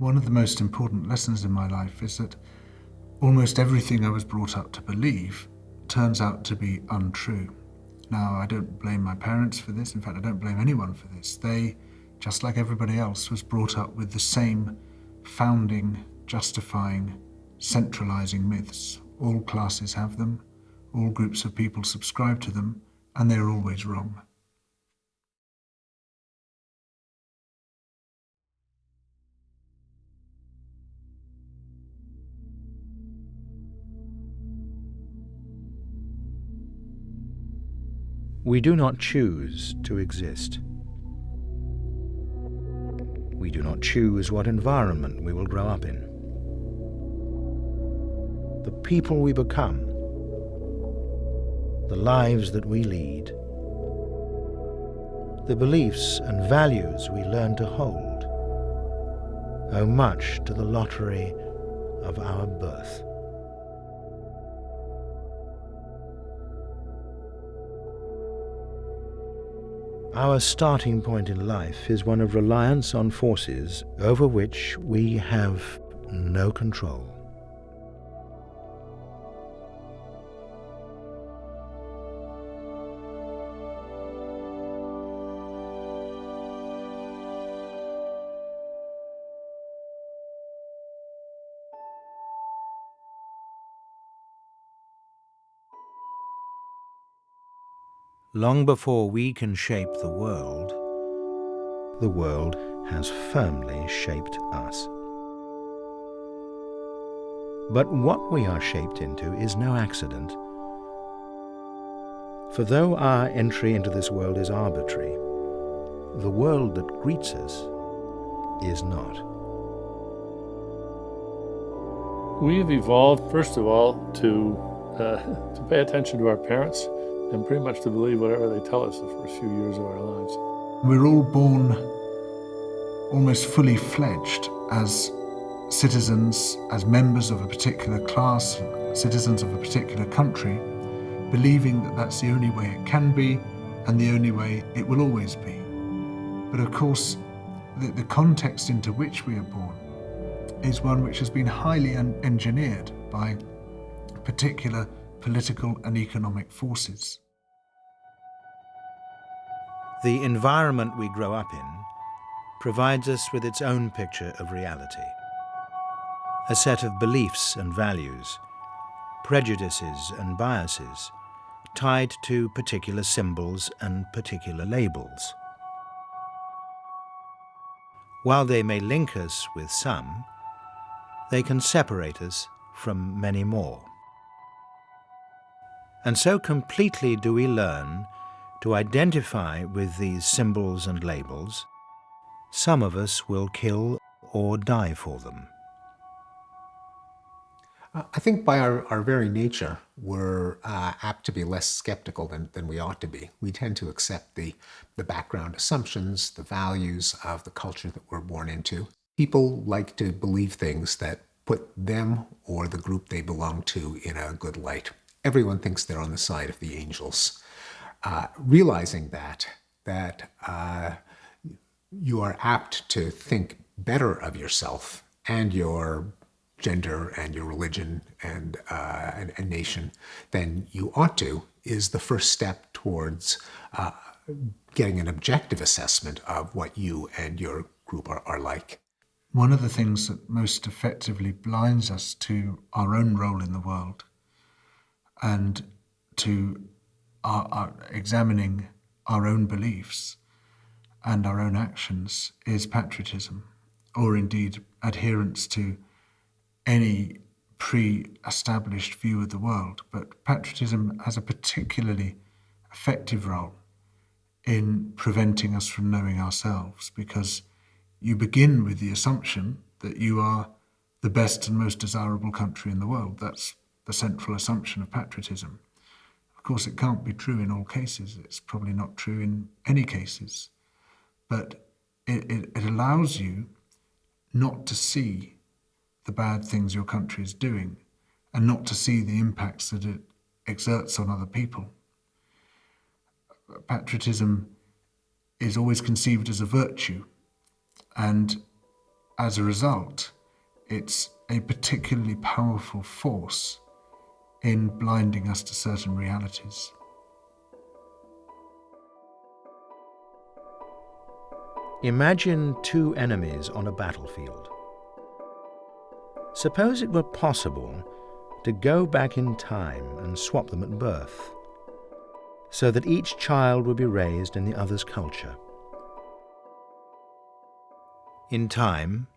One of the most important lessons in my life is that almost everything I was brought up to believe turns out to be untrue. Now, I don't blame my parents for this. In fact, I don't blame anyone for this. They, just like everybody else, was brought up with the same founding, justifying, centralizing myths. All classes have them, all groups of people subscribe to them, and they're always wrong. We do not choose to exist. We do not choose what environment we will grow up in. The people we become, the lives that we lead, the beliefs and values we learn to hold, owe much to the lottery of our birth. Our starting point in life is one of reliance on forces over which we have no control. Long before we can shape the world has firmly shaped us. But what we are shaped into is no accident. For though our entry into this world is arbitrary, the world that greets us is not. We've evolved, first of all, to pay attention to our parents and pretty much to believe whatever they tell us the first few years of our lives. We're all born almost fully fledged as citizens, as members of a particular class, citizens of a particular country, believing that that's the only way it can be and the only way it will always be. But of course, the context into which we are born is one which has been highly engineered by particular political and economic forces. The environment we grow up in provides us with its own picture of reality. A set of beliefs and values, prejudices and biases tied to particular symbols and particular labels. While they may link us with some, they can separate us from many more. And so completely do we learn to identify with these symbols and labels, some of us will kill or die for them. I think by our very nature, we're apt to be less skeptical than we ought to be. We tend to accept the background assumptions, the values of the culture that we're born into. People like to believe things that put them or the group they belong to in a good light. Everyone thinks they're on the side of the angels. Realizing that you are apt to think better of yourself and your gender and your religion and nation than you ought to is the first step towards getting an objective assessment of what you and your group are like. One of the things that most effectively blinds us to our own role in the world and to our examining our own beliefs and our own actions is patriotism, or indeed adherence to any pre-established view of the world. But patriotism has a particularly effective role in preventing us from knowing ourselves, because you begin with the assumption that you are the best and most desirable country in the world. That's the central assumption of patriotism. Of course, it can't be true in all cases. It's probably not true in any cases. But it allows you not to see the bad things your country is doing and not to see the impacts that it exerts on other people. Patriotism is always conceived as a virtue, and as a result, it's a particularly powerful force in blinding us to certain realities. Imagine two enemies on a battlefield. Suppose it were possible to go back in time and swap them at birth, so that each child would be raised in the other's culture. In time,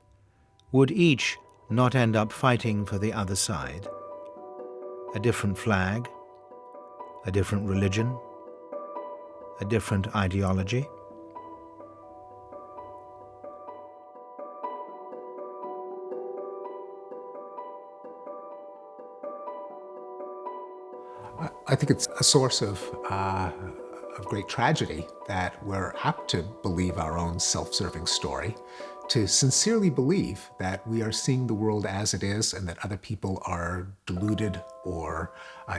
would each not end up fighting for the other side? A different flag, a different religion, a different ideology? I think it's a source of great tragedy that we're apt to believe our own self-serving story, to sincerely believe that we are seeing the world as it is and that other people are deluded or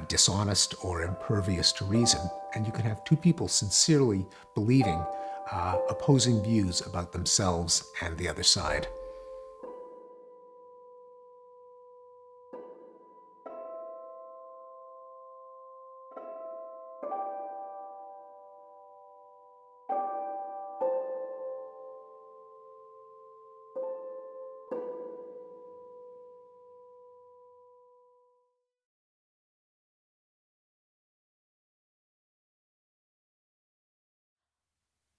dishonest or impervious to reason. And you can have two people sincerely believing opposing views about themselves and the other side.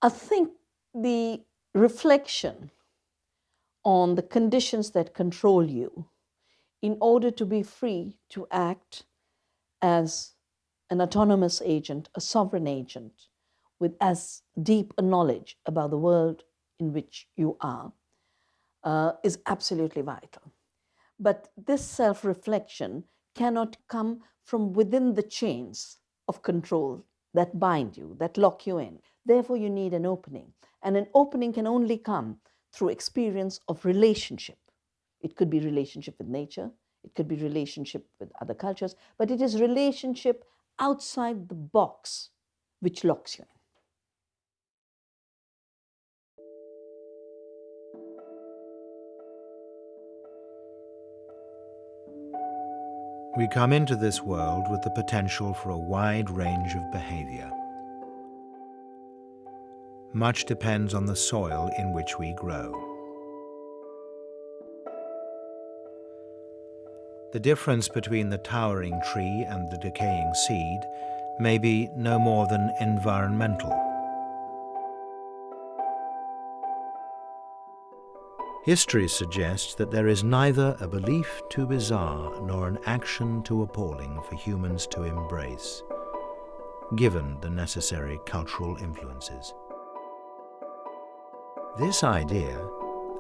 I think the reflection on the conditions that control you in order to be free to act as an autonomous agent, a sovereign agent, with as deep a knowledge about the world in which you are, is absolutely vital. But this self-reflection cannot come from within the chains of control that bind you, that lock you in. Therefore, you need an opening. And an opening can only come through experience of relationship. It could be relationship with nature, it could be relationship with other cultures, but it is relationship outside the box which locks you in. We come into this world with the potential for a wide range of behavior. Much depends on the soil in which we grow. The difference between the towering tree and the decaying seed may be no more than environmental. History suggests that there is neither a belief too bizarre nor an action too appalling for humans to embrace, given the necessary cultural influences. This idea,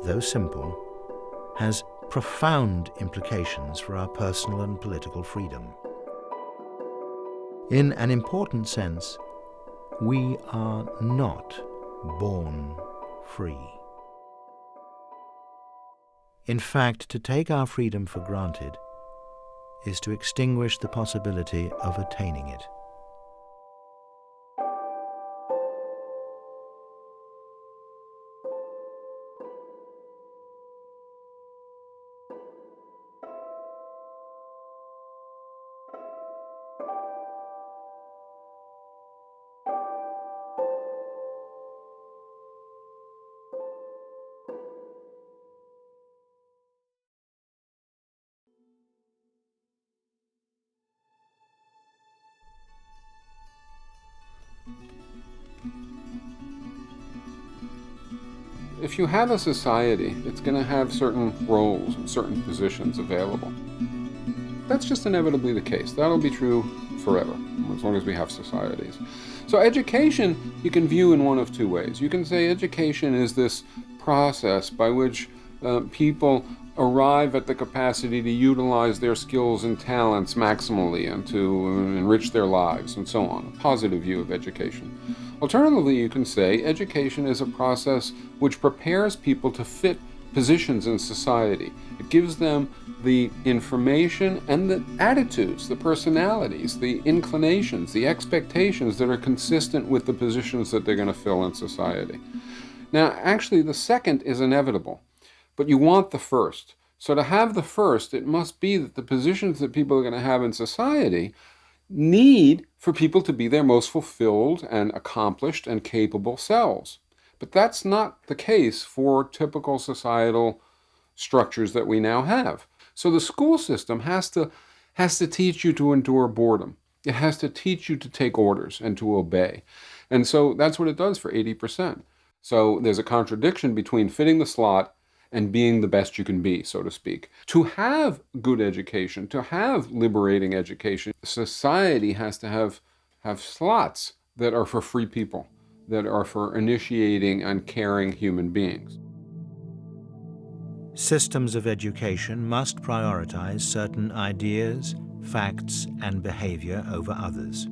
though simple, has profound implications for our personal and political freedom. In an important sense, we are not born free. In fact, to take our freedom for granted is to extinguish the possibility of attaining it. If you have a society, it's going to have certain roles and certain positions available. That's just inevitably the case. That'll be true forever, as long as we have societies. So education you can view in one of two ways. You can say education is this process by which people arrive at the capacity to utilize their skills and talents maximally and to enrich their lives and so on. A positive view of education. Alternatively, you can say education is a process which prepares people to fit positions in society. It gives them the information and the attitudes, the personalities, the inclinations, the expectations that are consistent with the positions that they're going to fill in society. Now, actually, the second is inevitable. but you want the first. So to have the first, it must be that the positions that people are going to have in society need for people to be their most fulfilled and accomplished and capable selves. But that's not the case for typical societal structures that we now have. So the school system has to teach you to endure boredom. It has to teach you to take orders and to obey. And so that's what it does for 80%. So there's a contradiction between fitting the slot and being the best you can be, so to speak. To have good education, to have liberating education, society has to have slots that are for free people, that are for initiating and caring human beings. Systems of education must prioritize certain ideas, facts, and behavior over others.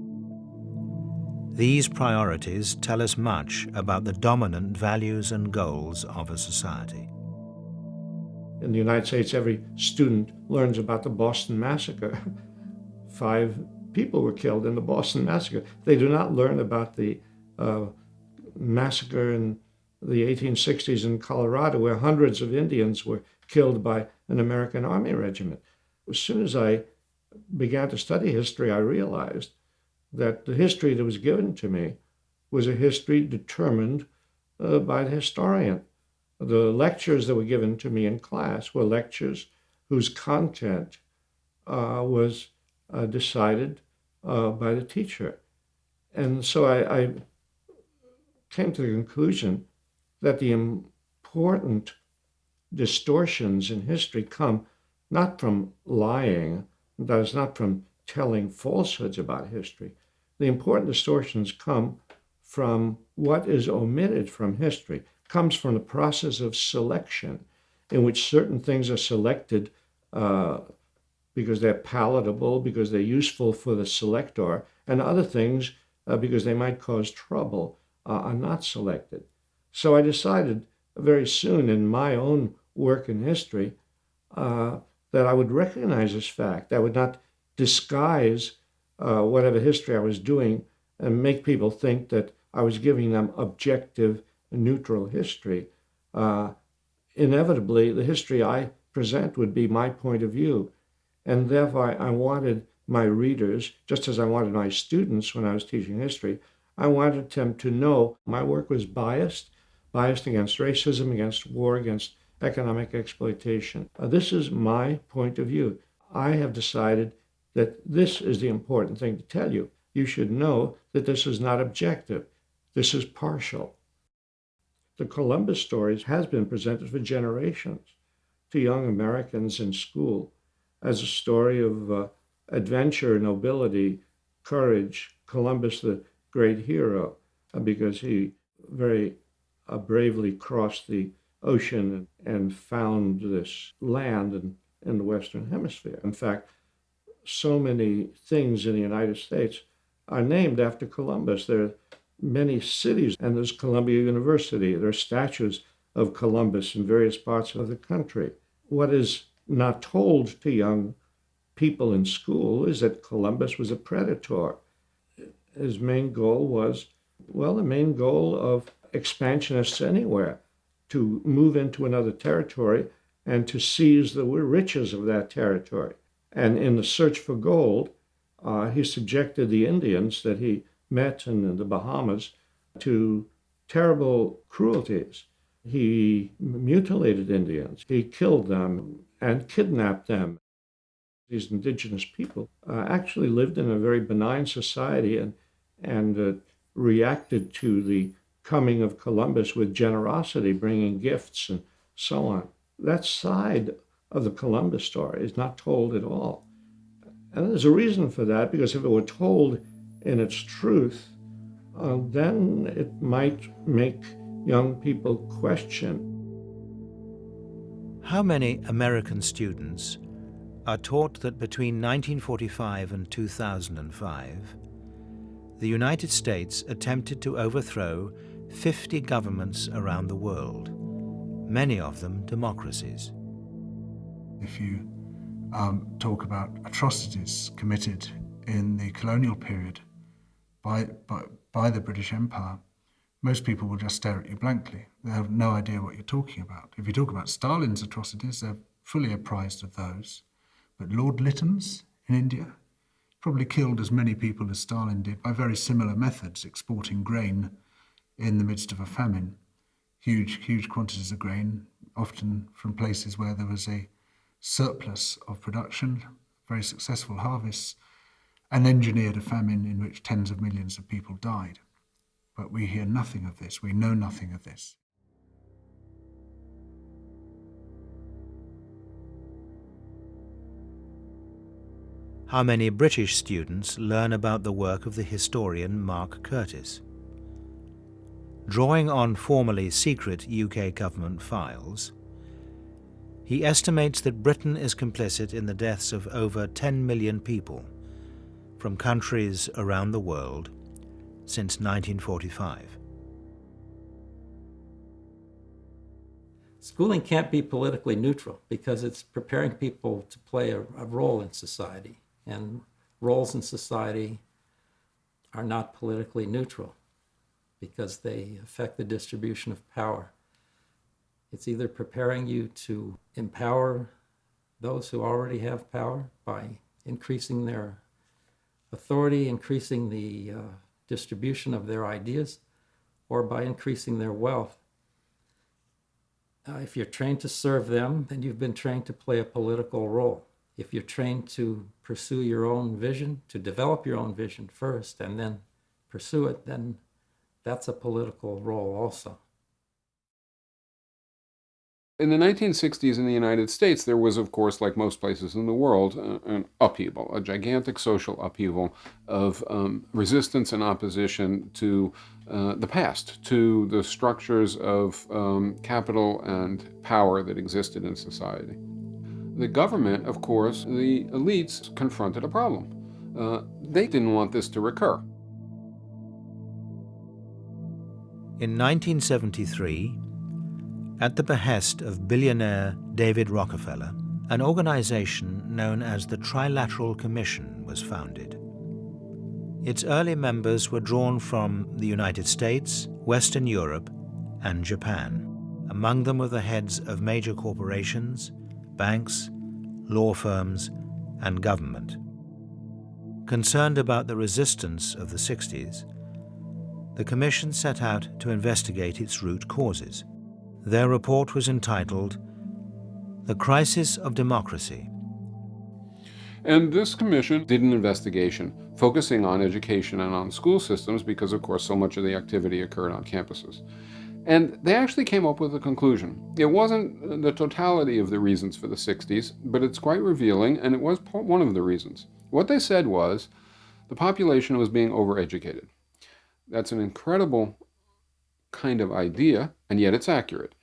These priorities tell us much about the dominant values and goals of a society. In the United States, every student learns about the Boston Massacre. 5 people were killed in the Boston Massacre. They do not learn about the massacre in the 1860s in Colorado, where hundreds of Indians were killed by an American Army regiment. As soon as I began to study history, I realized that the history that was given to me was a history determined by the historian. The lectures that were given to me in class were lectures whose content was decided by the teacher. And so I came to the conclusion that the important distortions in history come not from lying, that is, not from telling falsehoods about history. The important distortions come from what is omitted from history, comes from the process of selection, in which certain things are selected because they're palatable, because they're useful for the selector, and other things, because they might cause trouble, are not selected. So I decided very soon in my own work in history that I would recognize this fact. I would not disguise whatever history I was doing and make people think that I was giving them objective, neutral history. Inevitably, the history I present would be my point of view. And therefore, I wanted my readers, just as I wanted my students when I was teaching history, I wanted them to know my work was biased against racism, against war, against economic exploitation. This is my point of view. I have decided that this is the important thing to tell you. You should know that this is not objective. This is partial. The Columbus stories has been presented for generations to young Americans in school as a story of adventure, nobility, courage. Columbus, the great hero, because he very bravely crossed the ocean and found this land in the Western Hemisphere. In fact, so many things in the United States are named after Columbus. There are many cities, and there's Columbia University. There are statues of Columbus in various parts of the country. What is not told to young people in school is that Columbus was a predator. His main goal was, well, the main goal of expansionists anywhere, to move into another territory and to seize the riches of that territory. And in the search for gold, he subjected the Indians that he met in the Bahamas to terrible cruelties. He mutilated Indians. He killed them and kidnapped them. These indigenous people actually lived in a very benign society and reacted to the coming of Columbus with generosity, bringing gifts and so on. That side of the Columbus story is not told at all. And there's a reason for that, because if it were told in its truth, then it might make young people question. How many American students are taught that between 1945 and 2005, the United States attempted to overthrow 50 governments around the world, many of them democracies? If you talk about atrocities committed in the colonial period by the British Empire, most people will just stare at you blankly. They have no idea what you're talking about. If you talk about Stalin's atrocities, they're fully apprised of those. But Lord Lytton's in India probably killed as many people as Stalin did by very similar methods, exporting grain in the midst of a famine. Huge quantities of grain, often from places where there was a surplus of production, very successful harvests, and engineered a famine in which tens of millions of people died. But we hear nothing of this. We know nothing of this. How many British students learn about the work of the historian Mark Curtis? Drawing on formerly secret UK government files, he estimates that Britain is complicit in the deaths of over 10 million people from countries around the world since 1945. Schooling can't be politically neutral because it's preparing people to play a role in society. And roles in society are not politically neutral because they affect the distribution of power. It's either preparing you to empower those who already have power by increasing their authority, increasing the distribution of their ideas, or by increasing their wealth. If you're trained to serve them, then you've been trained to play a political role. If you're trained to pursue your own vision, to develop your own vision first and then pursue it, then that's a political role also. In the 1960s in the United States, there was, of course, like most places in the world, an upheaval, a gigantic social upheaval of resistance and opposition to the past, to the structures of capital and power that existed in society. The government, of course, the elites confronted a problem. They didn't want this to recur. In 1973, at the behest of billionaire David Rockefeller, an organization known as the Trilateral Commission was founded. Its early members were drawn from the United States, Western Europe, and Japan. Among them were the heads of major corporations, banks, law firms, and government. Concerned about the resistance of the 60s, the Commission set out to investigate its root causes. Their report was entitled The Crisis of Democracy. And this commission did an investigation focusing on education and on school systems because, of course, so much of the activity occurred on campuses. And they actually came up with a conclusion. It wasn't the totality of the reasons for the 60s, but it's quite revealing, and it was one of the reasons. What they said was the population was being overeducated. That's an incredible kind of idea, and yet it's accurate.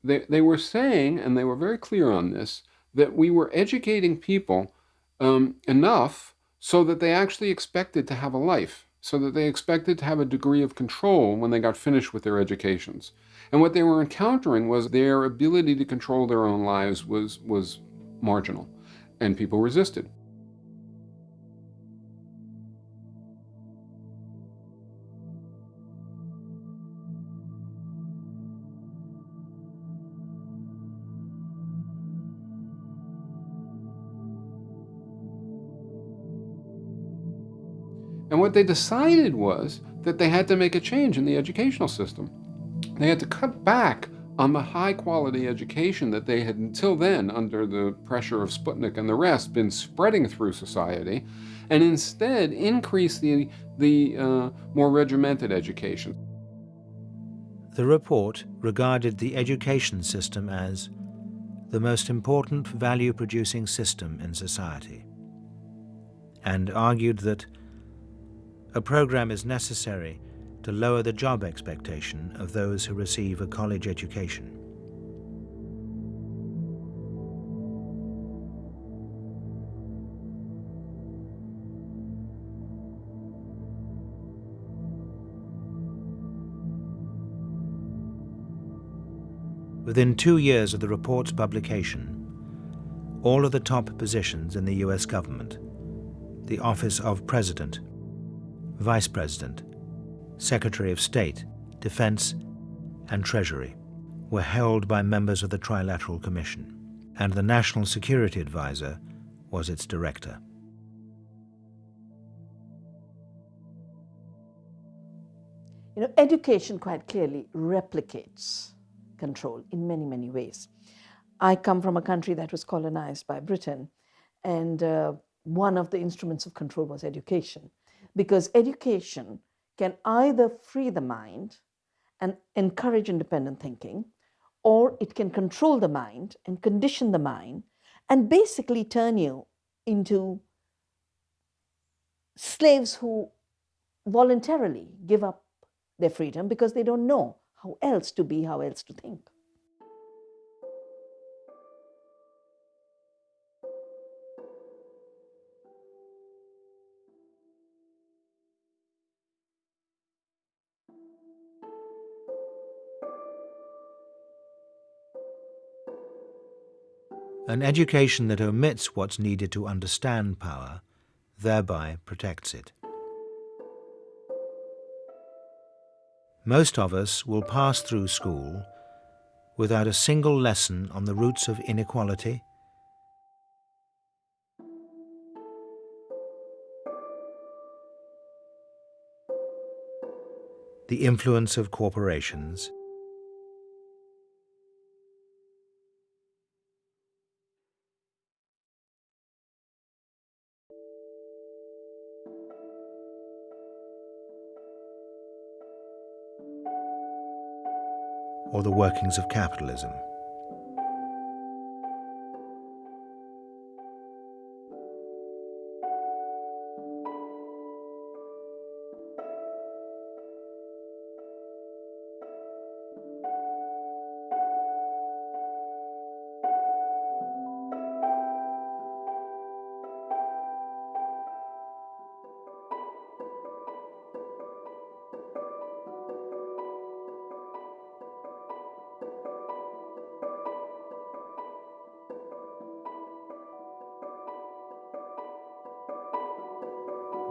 They were saying, and they were very clear on this, that we were educating people enough so that they actually expected to have a life, so that they expected to have a degree of control when they got finished with their educations. And what they were encountering was their ability to control their own lives was marginal, and people resisted. And what they decided was that they had to make a change in the educational system. They had to cut back on the high-quality education that they had until then, under the pressure of Sputnik and the rest, been spreading through society, and instead increase the more regimented education. The report regarded the education system as the most important value-producing system in society, and argued that a program is necessary to lower the job expectation of those who receive a college education. Within 2 years of the report's publication, all of the top positions in the US government, the Office of President, Vice President, Secretary of State, Defence and Treasury were held by members of the Trilateral Commission, and the National Security Advisor was its director. Education quite clearly replicates control in many, many ways. I come from a country that was colonized by Britain, and one of the instruments of control was education, because education can either free the mind and encourage independent thinking, or it can control the mind and condition the mind and basically turn you into slaves who voluntarily give up their freedom because they don't know how else to be, how else to think. An education that omits what's needed to understand power thereby protects it. Most of us will pass through school without a single lesson on the roots of inequality, the influence of corporations, or the workings of capitalism.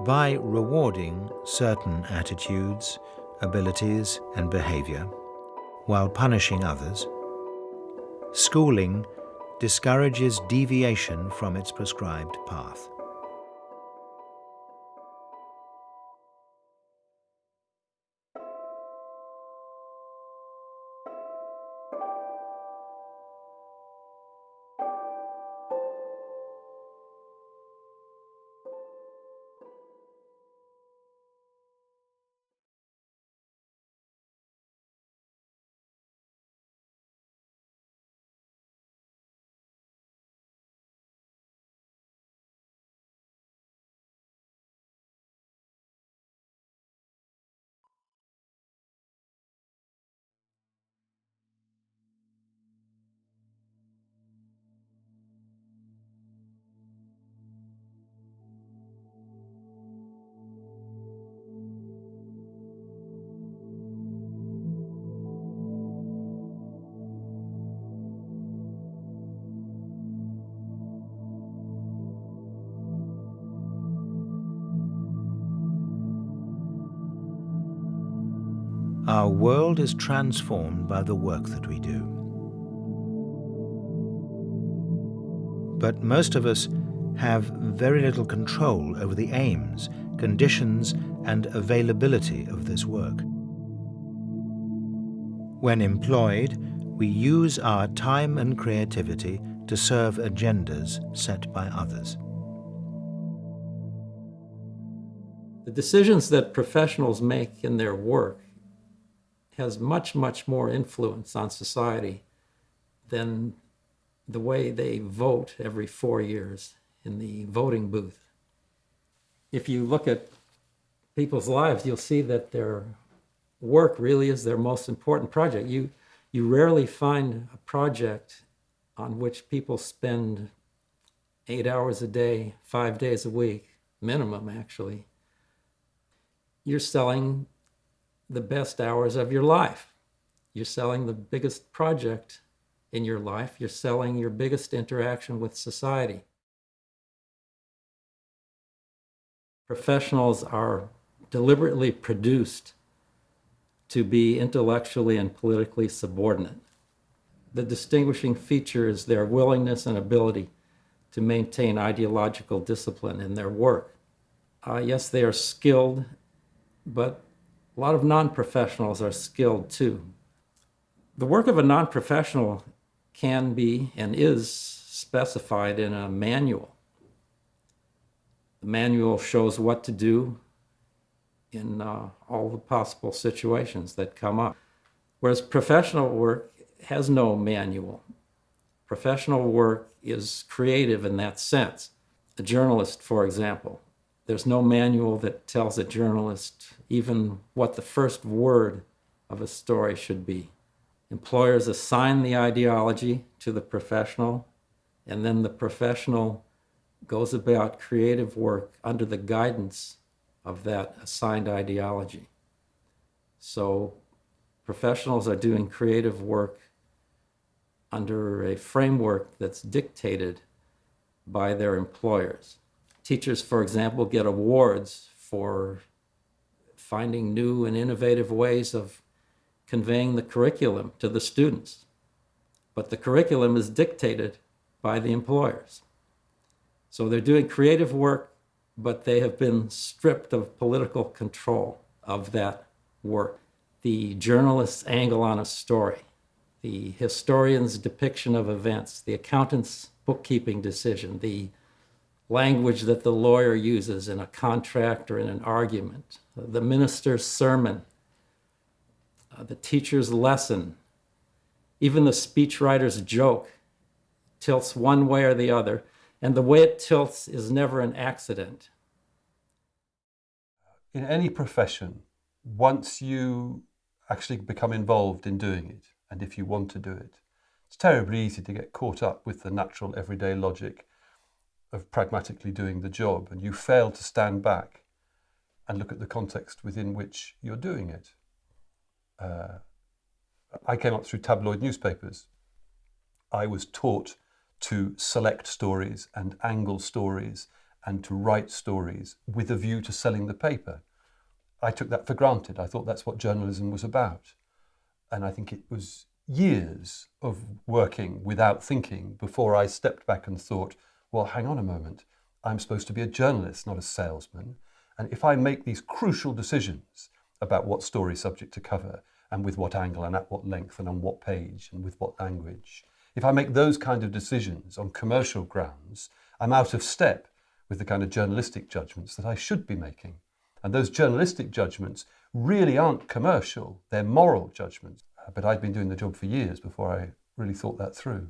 By rewarding certain attitudes, abilities, and behavior, while punishing others, schooling discourages deviation from its prescribed path. Our world is transformed by the work that we do. But most of us have very little control over the aims, conditions, and availability of this work. When employed, we use our time and creativity to serve agendas set by others. The decisions that professionals make in their work has much, much more influence on society than the way they vote every 4 years in the voting booth. If you look at people's lives, you'll see that their work really is their most important project. You rarely find a project on which people spend 8 hours a day, 5 days a week, minimum actually. You're selling the best hours of your life. You're selling the biggest project in your life. You're selling your biggest interaction with society. Professionals are deliberately produced to be intellectually and politically subordinate. The distinguishing feature is their willingness and ability to maintain ideological discipline in their work. Yes, they are skilled, but a lot of non-professionals are skilled too. The work of a non-professional can be and is specified in a manual. The manual shows what to do in all the possible situations that come up. Whereas professional work has no manual. Professional work is creative in that sense. A journalist, for example, there's no manual that tells a journalist even what the first word of a story should be. Employers assign the ideology to the professional, and then the professional goes about creative work under the guidance of that assigned ideology. So professionals are doing creative work under a framework that's dictated by their employers. Teachers, for example, get awards for finding new and innovative ways of conveying the curriculum to the students. But the curriculum is dictated by the employers. So they're doing creative work, but they have been stripped of political control of that work. The journalist's angle on a story, the historian's depiction of events, the accountant's bookkeeping decision, the language that the lawyer uses in a contract or in an argument, the minister's sermon, the teacher's lesson, even the speechwriter's joke tilts one way or the other, and the way it tilts is never an accident. In any profession, once you actually become involved in doing it, and if you want to do it, it's terribly easy to get caught up with the natural everyday logic of pragmatically doing the job, and you fail to stand back and look at the context within which you're doing it. I came up through tabloid newspapers. I was taught to select stories and angle stories and to write stories with a view to selling the paper. I took that for granted. I thought that's what journalism was about. And I think it was years of working without thinking before I stepped back and thought, well, hang on a moment. I'm supposed to be a journalist, not a salesman. And if I make these crucial decisions about what story subject to cover and with what angle and at what length and on what page and with what language, if I make those kind of decisions on commercial grounds, I'm out of step with the kind of journalistic judgments that I should be making. And those journalistic judgments really aren't commercial, they're moral judgments. But I'd been doing the job for years before I really thought that through.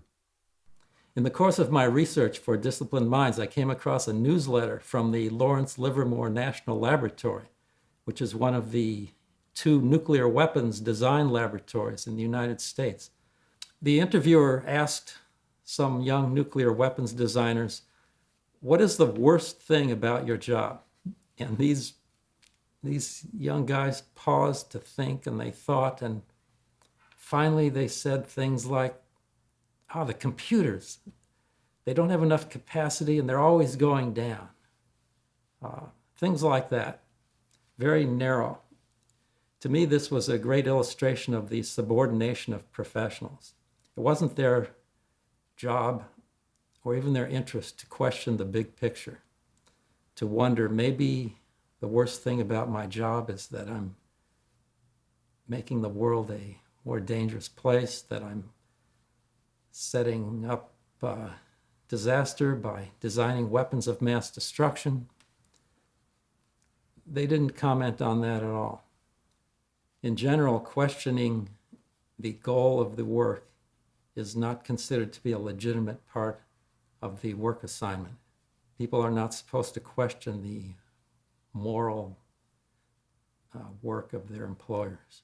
In the course of my research for Disciplined Minds, I came across a newsletter from the Lawrence Livermore National Laboratory, which is one of the 2 nuclear weapons design laboratories in the United States. The interviewer asked some young nuclear weapons designers, what is the worst thing about your job? And these young guys paused to think, and they thought, and finally they said things like, the computers, they don't have enough capacity and they're always going down. Things like that, very narrow. To me, this was a great illustration of the subordination of professionals. It wasn't their job or even their interest to question the big picture, to wonder, maybe the worst thing about my job is that I'm making the world a more dangerous place, that I'm setting up disaster by designing weapons of mass destruction. They didn't comment on that at all. In general, questioning the goal of the work is not considered to be a legitimate part of the work assignment. People are not supposed to question the moral work of their employers.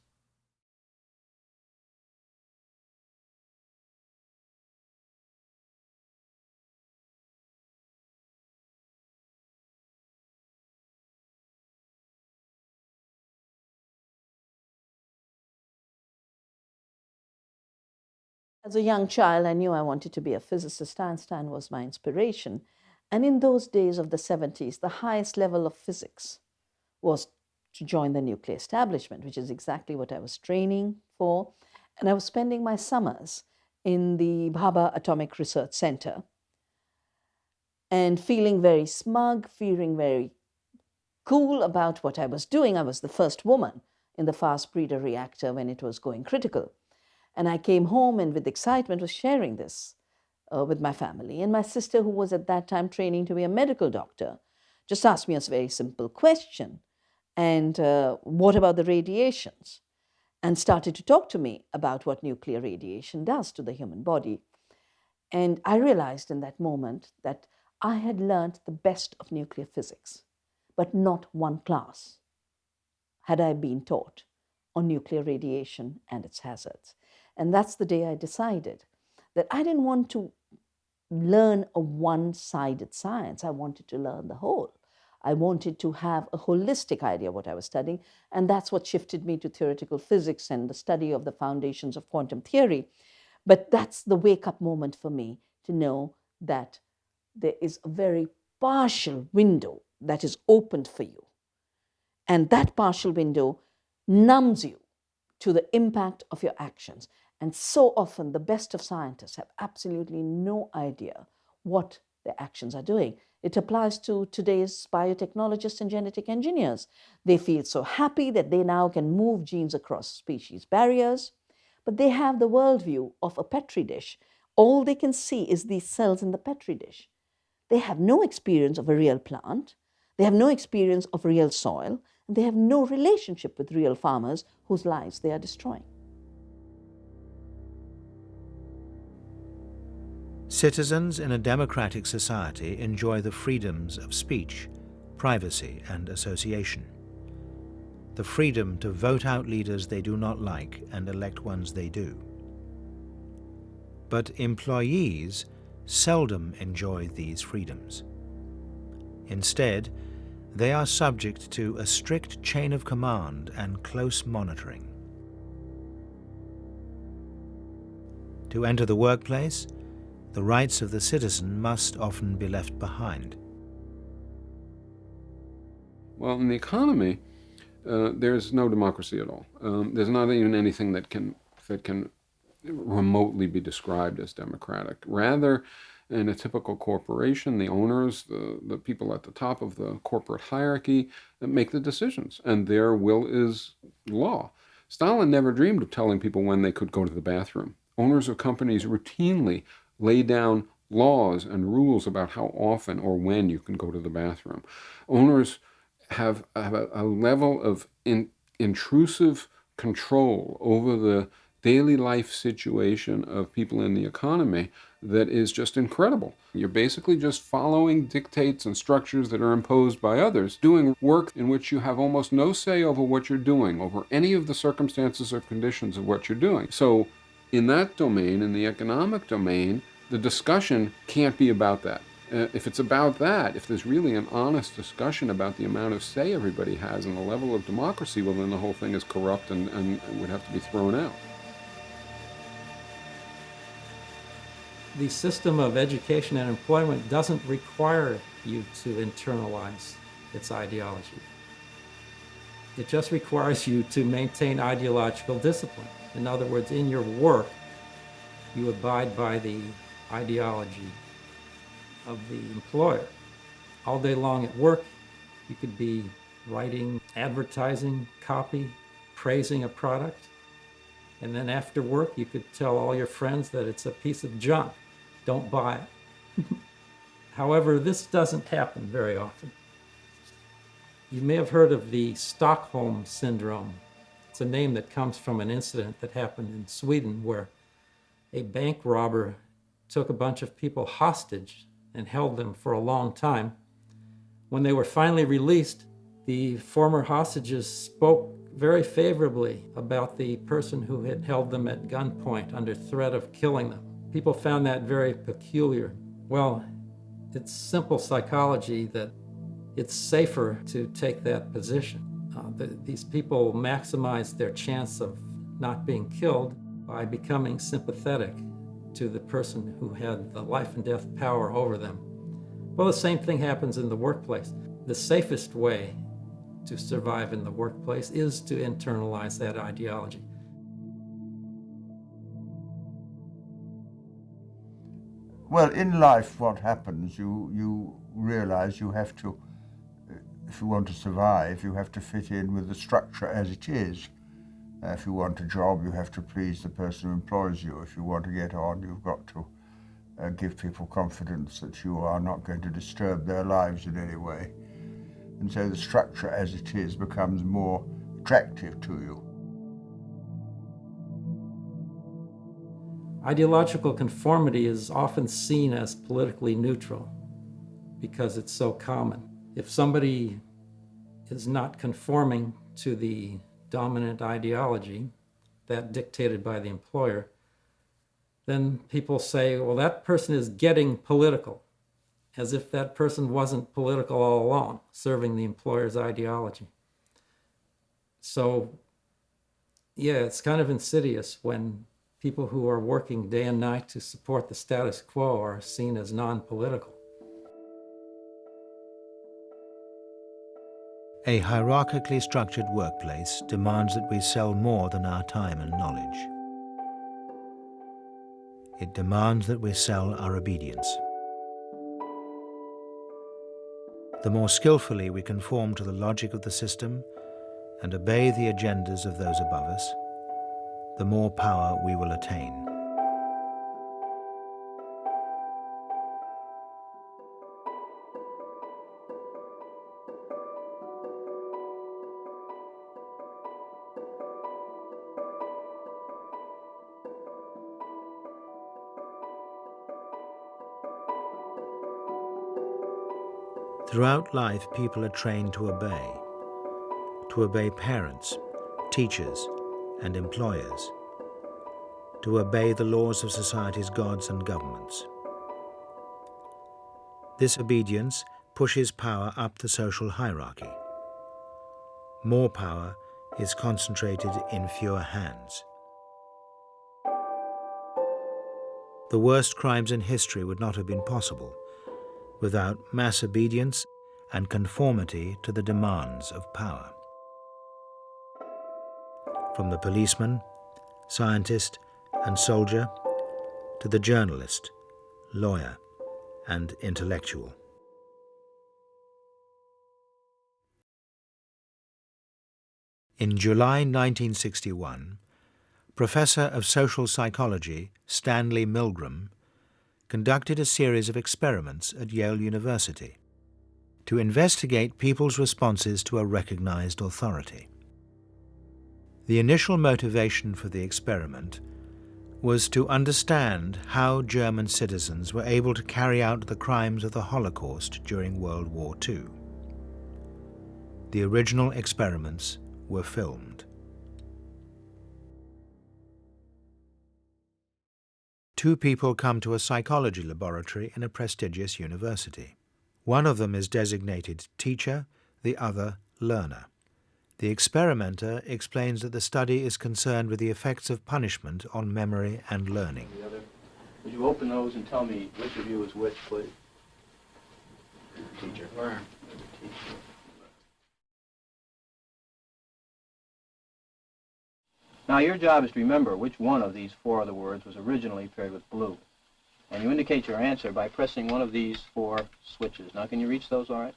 As a young child, I knew I wanted to be a physicist. Einstein was my inspiration. And in those days of the 70s, the highest level of physics was to join the nuclear establishment, which is exactly what I was training for. And I was spending my summers in the Bhabha Atomic Research Center and feeling very smug, feeling very cool about what I was doing. I was the first woman in the fast breeder reactor when it was going critical. And I came home and with excitement was sharing this with my family. And my sister, who was at that time training to be a medical doctor, just asked me a very simple question. And what about the radiations? And started to talk to me about what nuclear radiation does to the human body. And I realized in that moment that I had learned the best of nuclear physics, but not one class had I been taught on nuclear radiation and its hazards. And that's the day I decided that I didn't want to learn a one-sided science. I wanted to learn the whole. I wanted to have a holistic idea of what I was studying, and that's what shifted me to theoretical physics and the study of the foundations of quantum theory. But that's the wake-up moment for me to know that there is a very partial window that is opened for you. And that partial window numbs you to the impact of your actions. And so often the best of scientists have absolutely no idea what their actions are doing. It applies to today's biotechnologists and genetic engineers. They feel so happy that they now can move genes across species barriers, but they have the worldview of a Petri dish. All they can see is these cells in the Petri dish. They have no experience of a real plant. They have no experience of real soil. And they have no relationship with real farmers whose lives they are destroying. Citizens in a democratic society enjoy the freedoms of speech, privacy, and association. The freedom to vote out leaders they do not like and elect ones they do. But employees seldom enjoy these freedoms. Instead, they are subject to a strict chain of command and close monitoring. To enter the workplace, the rights of the citizen must often be left behind. Well, in the economy, there's no democracy at all. There's not even anything that can remotely be described as democratic. Rather, in a typical corporation, the owners, the people at the top of the corporate hierarchy, make the decisions, and their will is law. Stalin never dreamed of telling people when they could go to the bathroom. Owners of companies routinely lay down laws and rules about how often or when you can go to the bathroom. Owners have a level of intrusive control over the daily life situation of people in the economy that is just incredible. You're basically just following dictates and structures that are imposed by others, doing work in which you have almost no say over what you're doing, over any of the circumstances or conditions of what you're doing. So in that domain, in the economic domain, the discussion can't be about that. If it's about that, if there's really an honest discussion about the amount of say everybody has and the level of democracy, well, then the whole thing is corrupt and would have to be thrown out. The system of education and employment doesn't require you to internalize its ideology. It just requires you to maintain ideological discipline. In other words, in your work, you abide by the ideology of the employer. All day long at work, you could be writing advertising copy, praising a product, and then after work, you could tell all your friends that it's a piece of junk. Don't buy it. However, this doesn't happen very often. You may have heard of the Stockholm Syndrome. It's a name that comes from an incident that happened in Sweden where a bank robber took a bunch of people hostage and held them for a long time. When they were finally released, the former hostages spoke very favorably about the person who had held them at gunpoint under threat of killing them. People found that very peculiar. Well, it's simple psychology that it's safer to take that position. These people maximize their chance of not being killed by becoming sympathetic to the person who had the life and death power over them. Well, the same thing happens in the workplace. The safest way to survive in the workplace is to internalize that ideology. Well, in life, what happens, you realize you have to, if you want to survive, you have to fit in with the structure as it is. If you want a job, you have to please the person who employs you. If you want to get on, you've got to give people confidence that you are not going to disturb their lives in any way. And so the structure as it is becomes more attractive to you. Ideological conformity is often seen as politically neutral because it's so common. If somebody is not conforming to the dominant ideology, that dictated by the employer, then people say, well, that person is getting political, as if that person wasn't political all along, serving the employer's ideology. So, yeah, it's kind of insidious when people who are working day and night to support the status quo are seen as non-political. A hierarchically structured workplace demands that we sell more than our time and knowledge. It demands that we sell our obedience. The more skillfully we conform to the logic of the system and obey the agendas of those above us, the more power we will attain. Throughout life, people are trained to obey parents, teachers, and employers, to obey the laws of society's gods and governments. This obedience pushes power up the social hierarchy. More power is concentrated in fewer hands. The worst crimes in history would not have been possible without mass obedience and conformity to the demands of power. From the policeman, scientist, and soldier to the journalist, lawyer, and intellectual. In July 1961, Professor of Social Psychology Stanley Milgram conducted a series of experiments at Yale University to investigate people's responses to a recognized authority. The initial motivation for the experiment was to understand how German citizens were able to carry out the crimes of the Holocaust during World War II. The original experiments were filmed. Two people come to a psychology laboratory in a prestigious university. One of them is designated teacher, the other learner. The experimenter explains that the study is concerned with the effects of punishment on memory and learning. Would you open those and tell me which of you is which, please? Teacher. Learn. Teacher. Now your job is to remember which one of these four other words was originally paired with blue. And you indicate your answer by pressing one of these four switches. Now can you reach those all right?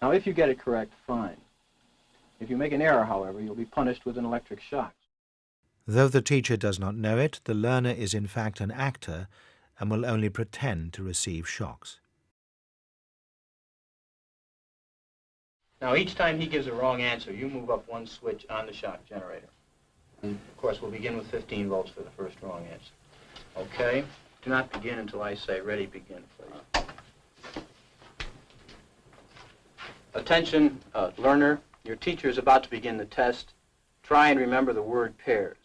Now if you get it correct, fine. If you make an error, however, you'll be punished with an electric shock. Though the teacher does not know it, the learner is in fact an actor and will only pretend to receive shocks. Now, each time he gives a wrong answer, you move up one switch on the shock generator. And, of course, we'll begin with 15 volts for the first wrong answer. Okay? Do not begin until I say, ready, begin, please. Attention, learner. Your teacher is about to begin the test. Try and remember the word pairs.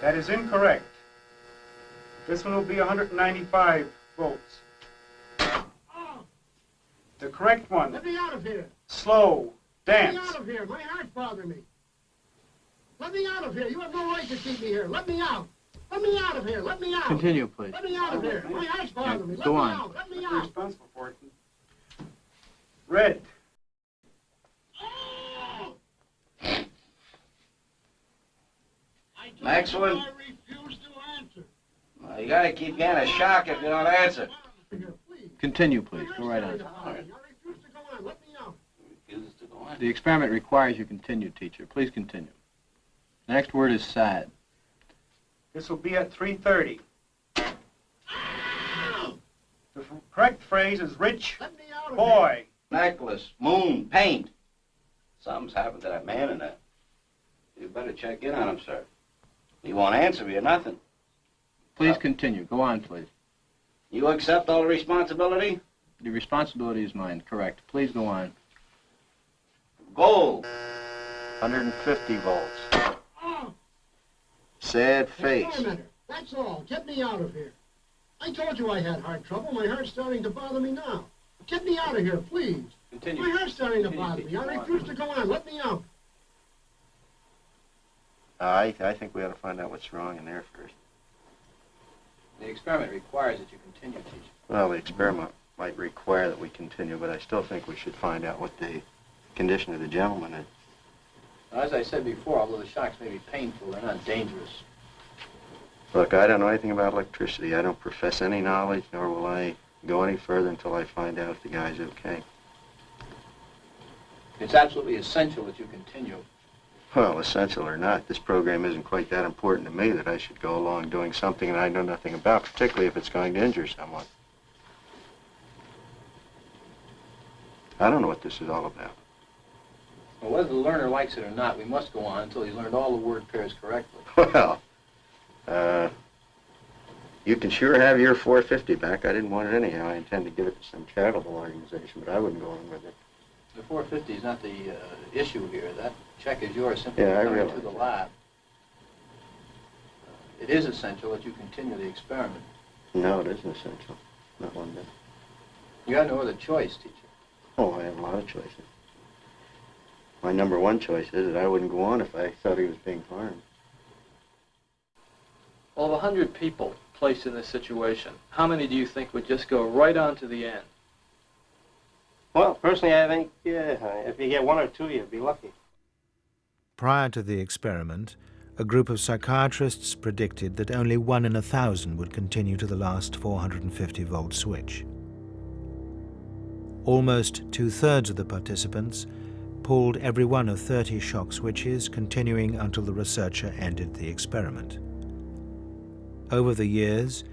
That is incorrect. This one will be 195 volts. The correct one. Let me out of here. Slow. Dance. Let me out of here. My heart's bothering me. Let me out of here. You have no right to keep me here. Let me out. Let me out of here. Let me out. Continue, please. Let me out of here. My heart's bothering me. Let Go me on. out. Let me out. Responsible for it. Red. Next one. I refuse to answer. Well, you gotta keep getting a shock if you don't answer. Continue, please. Go right on. I refuse to go on. Let me out. Refuses to go on. The experiment requires you continue, teacher. Please continue. Next word is sad. This will be at 3:30. The correct phrase is rich boy. Necklace, moon, paint. Something's happened to that man in there. You better check in on him, sir. He won't answer you, nothing. Please continue. Go on, please. You accept all the responsibility? The responsibility is mine. Correct. Please go on. Gold. 150 volts. Sad face. Experimenter. That's all. Get me out of here. I told you I had heart trouble. My heart's starting to bother me now. Get me out of here, please. Continue. My heart's starting to Continue, bother me. teacher. I refuse to go on. Let me out. I think we ought to find out what's wrong in there first. The experiment requires that you continue, teacher. Well, the experiment might require that we continue, but I still think we should find out what the condition of the gentleman is. Now, as I said before, although the shocks may be painful, they're not dangerous. Look, I don't know anything about electricity. I don't profess any knowledge, nor will I go any further until I find out if the guy's okay. It's absolutely essential that you continue. Well, essential or not, this program isn't quite that important to me that I should go along doing something that I know nothing about, particularly if it's going to injure someone. I don't know what this is all about. Well, whether the learner likes it or not, we must go on until he's learned all the word pairs correctly. Well, you can sure have your 450 back. I didn't want it anyhow. I intend to give it to some charitable organization, but I wouldn't go on with it. The 450 is not the issue here. That check is yours simply Yeah, I coming realize to the lab. It is essential that you continue the experiment. No, it isn't essential. Not one bit. You got no other choice, teacher. Oh, I have a lot of choices. My number one choice is that I wouldn't go on if I thought he was being harmed. Well, of 100 people placed in this situation, how many do you think would just go right on to the end? Well, personally, I think, if you get one or two, you'd be lucky. Prior to the experiment, a group of psychiatrists predicted that only 1 in 1,000 would continue to the last 450-volt switch. Almost 2/3 of the participants pulled every one of 30 shock switches, continuing until the researcher ended the experiment. Over the years,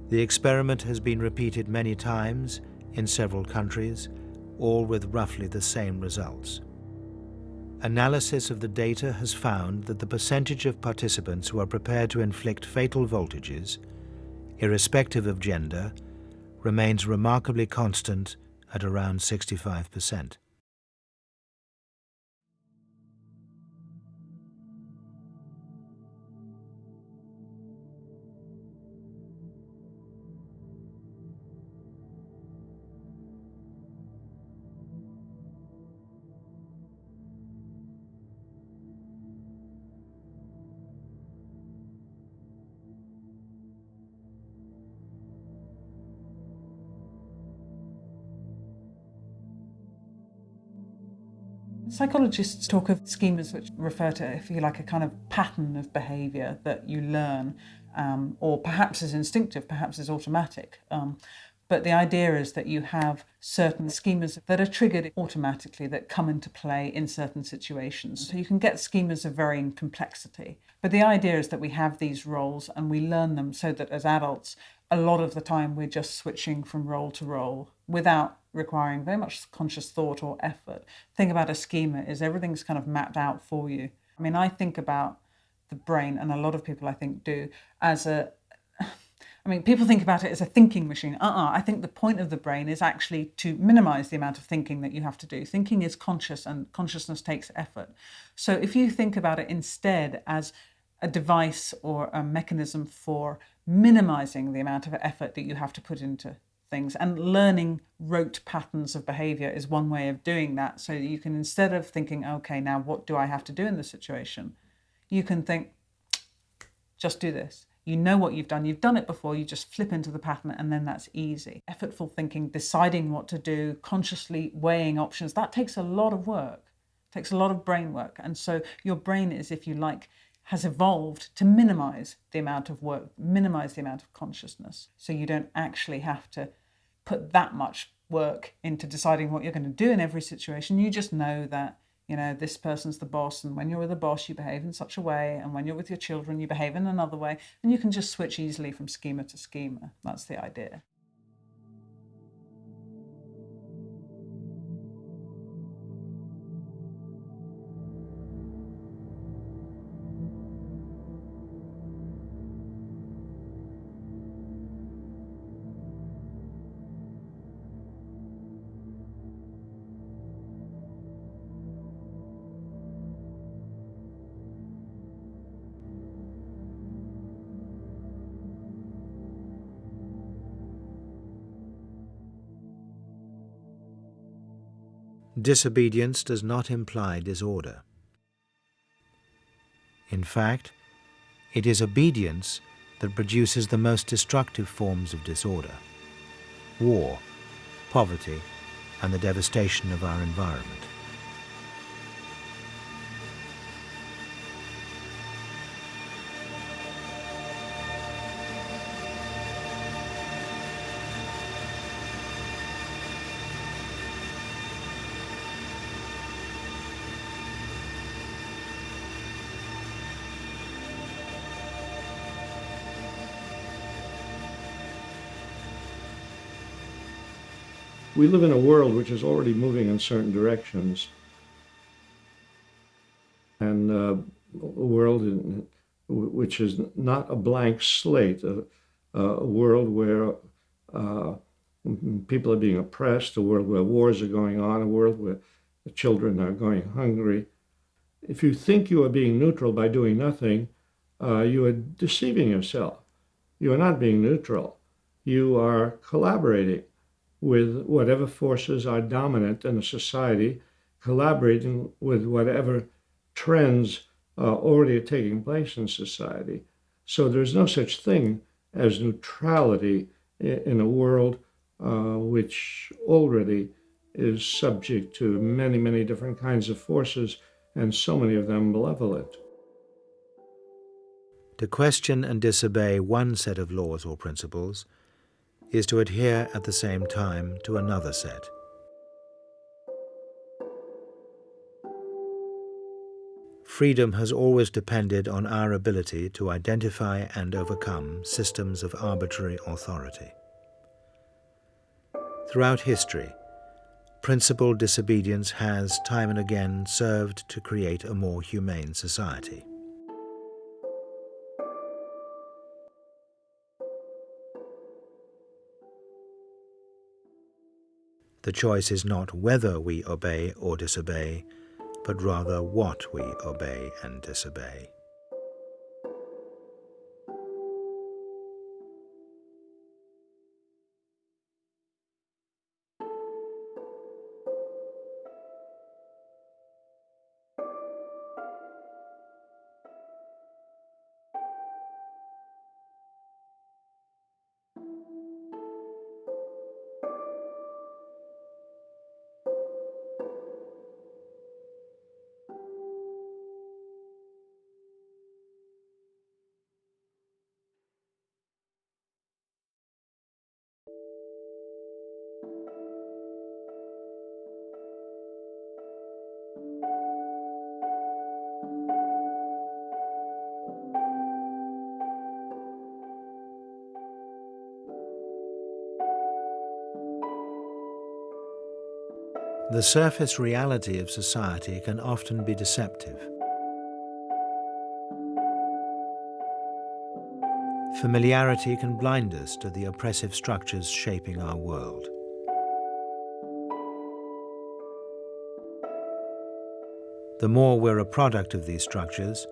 the experiment has been repeated many times in several countries, all with roughly the same results. Analysis of the data has found that the percentage of participants who are prepared to inflict fatal voltages, irrespective of gender, remains remarkably constant at around 65%. Psychologists talk of schemas which refer to, if you like, a kind of pattern of behaviour that you learn, or perhaps is instinctive, perhaps is automatic. But the idea is that you have certain schemas that are triggered automatically that come into play in certain situations. So you can get schemas of varying complexity. But the idea is that we have these roles and we learn them so that as adults, a lot of the time we're just switching from role to role without requiring very much conscious thought or effort. The thing about a schema is everything's kind of mapped out for you. I mean, I think about the brain, and a lot of people I think do, as people think about it as a thinking machine. I think the point of the brain is actually to minimize the amount of thinking that you have to do. Thinking is conscious and consciousness takes effort. So if you think about it instead as a device or a mechanism for minimizing the amount of effort that you have to put into things, and learning rote patterns of behavior is one way of doing that. So you can, instead of thinking, okay, now what do I have to do in this situation? You can think, just do this. You know what you've done it before, you just flip into the pattern, and then that's easy. Effortful thinking, deciding what to do, consciously weighing options, that takes a lot of work, takes a lot of brain work. And so your brain is, if you like, has evolved to minimize the amount of work, minimize the amount of consciousness. So you don't actually have to put that much work into deciding what you're going to do in every situation. You just know that, you know, this person's the boss, and when you're with a boss, you behave in such a way, and when you're with your children, you behave in another way, and you can just switch easily from schema to schema. That's the idea. Disobedience does not imply disorder. In fact, it is obedience that produces the most destructive forms of disorder: war, poverty, and the devastation of our environment. We live in a world which is already moving in certain directions, and a world which is not a blank slate, a world where people are being oppressed, a world where wars are going on, a world where the children are going hungry. If you think you are being neutral by doing nothing, you are deceiving yourself. You are not being neutral. You are collaborating with whatever forces are dominant in a society, collaborating with whatever trends already are taking place in society. So there's no such thing as neutrality in a world which already is subject to many, many different kinds of forces, and so many of them malevolent. To question and disobey one set of laws or principles is to adhere at the same time to another set. Freedom has always depended on our ability to identify and overcome systems of arbitrary authority. Throughout history, principled disobedience has time and again served to create a more humane society. The choice is not whether we obey or disobey, but rather what we obey and disobey. The surface reality of society can often be deceptive. Familiarity can blind us to the oppressive structures shaping our world. The more we're a product of these structures,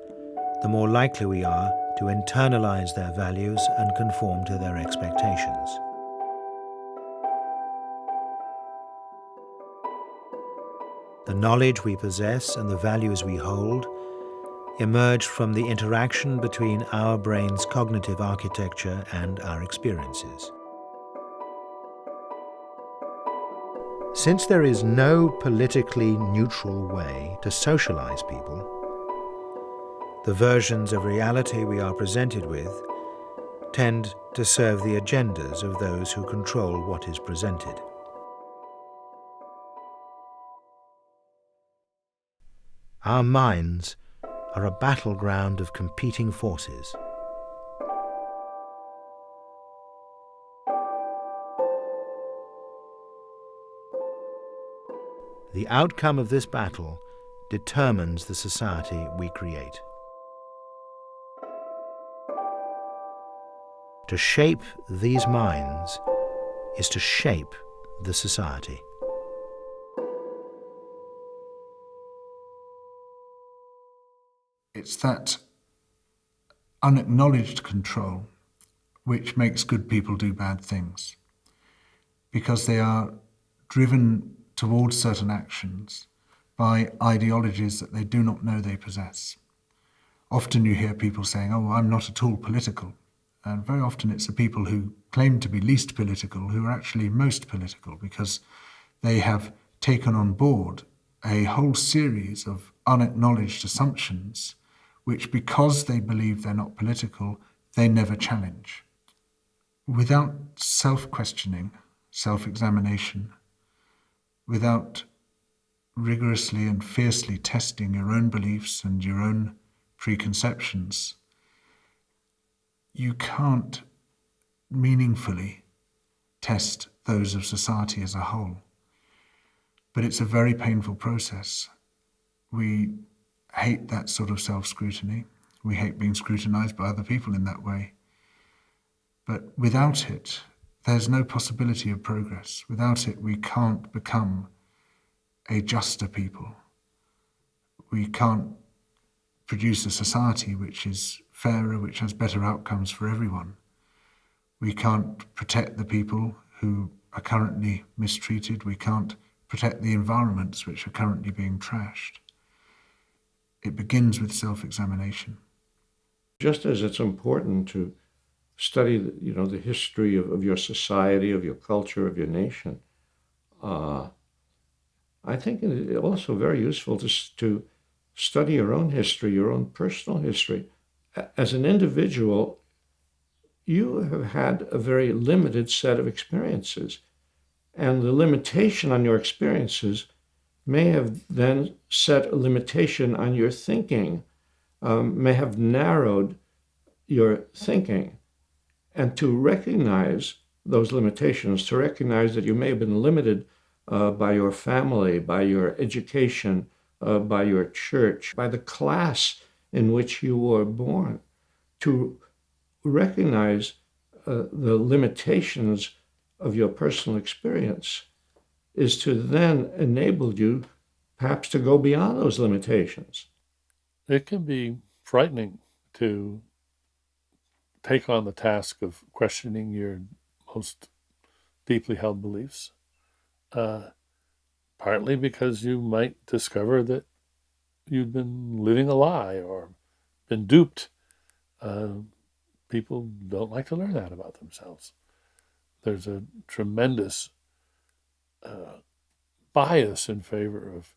the more likely we are to internalize their values and conform to their expectations. The knowledge we possess and the values we hold emerged from the interaction between our brain's cognitive architecture and our experiences. Since there is no politically neutral way to socialize people, the versions of reality we are presented with tend to serve the agendas of those who control what is presented. Our minds are a battleground of competing forces. The outcome of this battle determines the society we create. To shape these minds is to shape the society. It's that unacknowledged control which makes good people do bad things, because they are driven towards certain actions by ideologies that they do not know they possess. Often you hear people saying, "Oh, I'm not at all political." And very often it's the people who claim to be least political who are actually most political, because they have taken on board a whole series of unacknowledged assumptions which, because they believe they're not political, they never challenge. Without self-questioning, self-examination, without rigorously and fiercely testing your own beliefs and your own preconceptions, you can't meaningfully test those of society as a whole. But it's a very painful process. We hate that sort of self-scrutiny. We hate being scrutinized by other people in that way. But without it, there's no possibility of progress. Without it, we can't become a juster people. We can't produce a society which is fairer, which has better outcomes for everyone. We can't protect the people who are currently mistreated. We can't protect the environments which are currently being trashed. It begins with self-examination. Just as it's important to study, the history of your society, of your culture, of your nation, I think it's also very useful to study your own history, your own personal history. As an individual, you have had a very limited set of experiences, and the limitation on your experiences may have then set a limitation on your thinking, may have narrowed your thinking. And to recognize those limitations, to recognize that you may have been limited by your family, by your education, by your church, by the class in which you were born, to recognize the limitations of your personal experience is to then enable you perhaps to go beyond those limitations. It can be frightening to take on the task of questioning your most deeply held beliefs, partly because you might discover that you've been living a lie or been duped. People don't like to learn that about themselves. There's a tremendous bias in favor of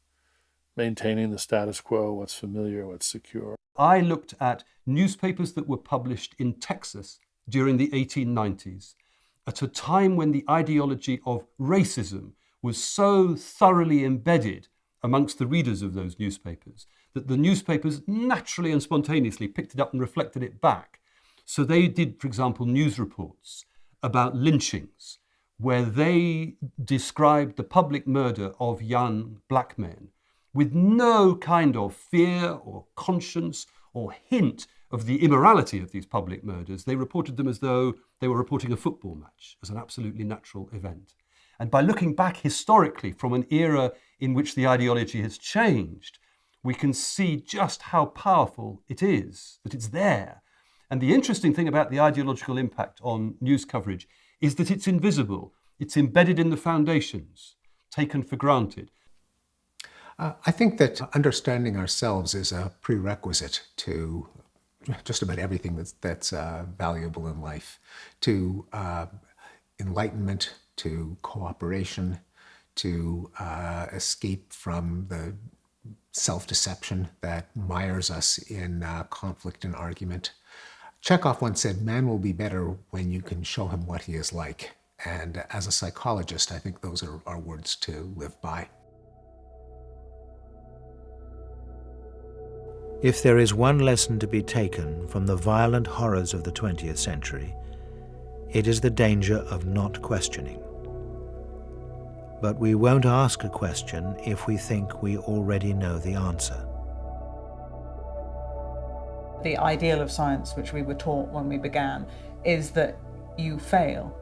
maintaining the status quo, what's familiar, what's secure. I looked at newspapers that were published in Texas during the 1890s, at a time when the ideology of racism was so thoroughly embedded amongst the readers of those newspapers that the newspapers naturally and spontaneously picked it up and reflected it back. So they did, for example, news reports about lynchings, where they described the public murder of young black men with no kind of fear or conscience or hint of the immorality of these public murders. They reported them as though they were reporting a football match, as an absolutely natural event. And by looking back historically from an era in which the ideology has changed, we can see just how powerful it is, that it's there. And the interesting thing about the ideological impact on news coverage is that it's invisible. It's embedded in the foundations, taken for granted. I think that understanding ourselves is a prerequisite to just about everything that's valuable in life, to enlightenment, to cooperation, to escape from the self-deception that mires us in conflict and argument. Chekhov once said, "Man will be better when you can show him what he is like." And as a psychologist, I think those are words to live by. If there is one lesson to be taken from the violent horrors of the 20th century, it is the danger of not questioning. But we won't ask a question if we think we already know the answer. The ideal of science, which we were taught when we began, is that you fail.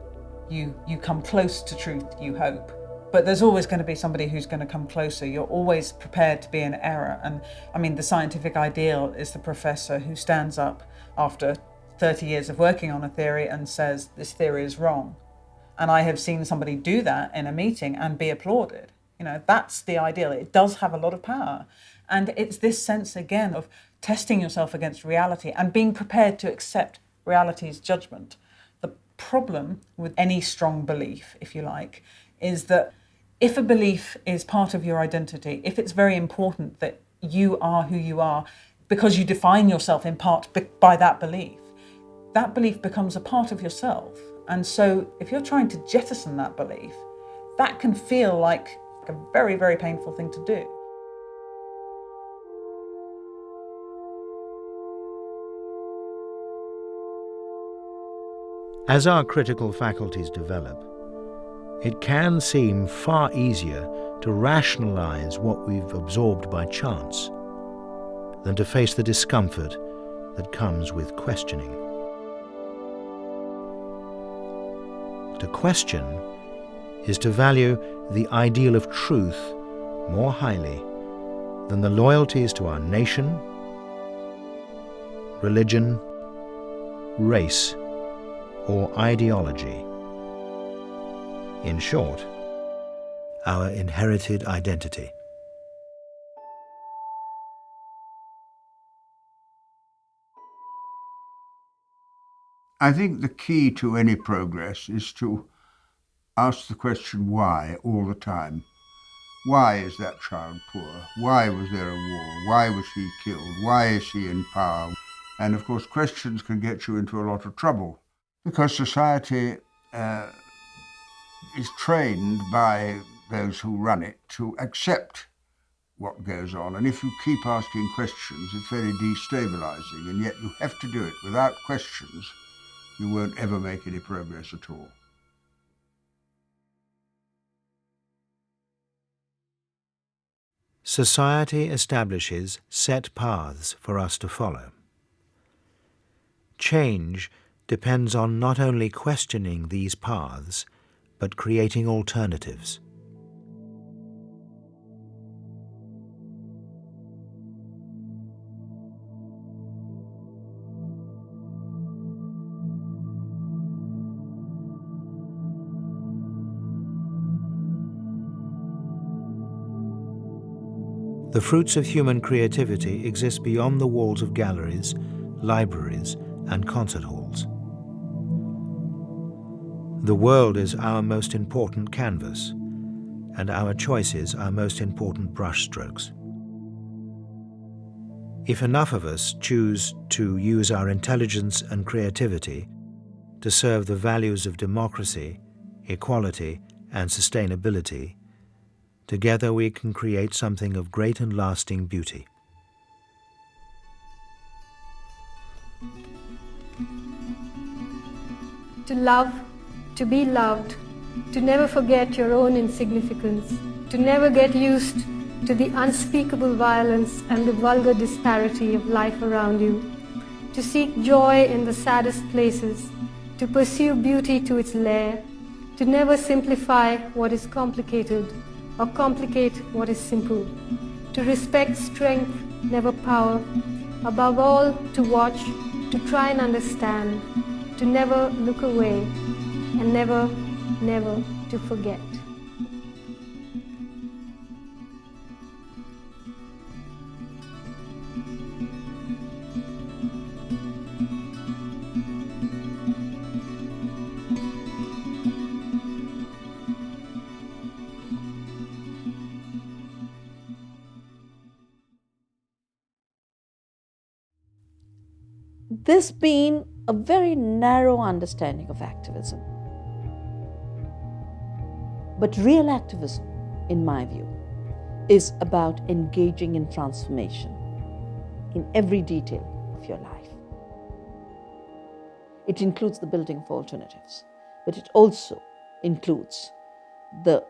You come close to truth, you hope. But there's always going to be somebody who's going to come closer. You're always prepared to be in error. And I mean, the scientific ideal is the professor who stands up after 30 years of working on a theory and says, this theory is wrong. And I have seen somebody do that in a meeting and be applauded. You know, that's the ideal. It does have a lot of power. And it's this sense, again, of testing yourself against reality and being prepared to accept reality's judgment. The problem with any strong belief, if you like, is that if a belief is part of your identity, if it's very important that you are who you are because you define yourself in part by that belief becomes a part of yourself. And so if you're trying to jettison that belief, that can feel like a very, very painful thing to do. As our critical faculties develop, it can seem far easier to rationalize what we've absorbed by chance than to face the discomfort that comes with questioning. To question is to value the ideal of truth more highly than the loyalties to our nation, religion, race, or ideology. In short, our inherited identity. I think the key to any progress is to ask the question why all the time. Why is that child poor? Why was there a war? Why was she killed? Why is she in power? And of course questions can get you into a lot of trouble because society is trained by those who run it to accept what goes on. And if you keep asking questions, it's very destabilizing, and yet you have to do it. Without questions, you won't ever make any progress at all. Society establishes set paths for us to follow. Change depends on not only questioning these paths, but creating alternatives. The fruits of human creativity exist beyond the walls of galleries, libraries, and concert halls. The world is our most important canvas, and our choices our most important brushstrokes. If enough of us choose to use our intelligence and creativity to serve the values of democracy, equality, and sustainability, together we can create something of great and lasting beauty. To love, to be loved, to never forget your own insignificance, to never get used to the unspeakable violence and the vulgar disparity of life around you, to seek joy in the saddest places, to pursue beauty to its lair, to never simplify what is complicated or complicate what is simple, to respect strength, never power, above all to watch, to try and understand, to never look away, and never, never to forget. this being a very narrow understanding of activism. But real activism, in my view, is about engaging in transformation in every detail of your life. It includes the building of alternatives, but it also includes the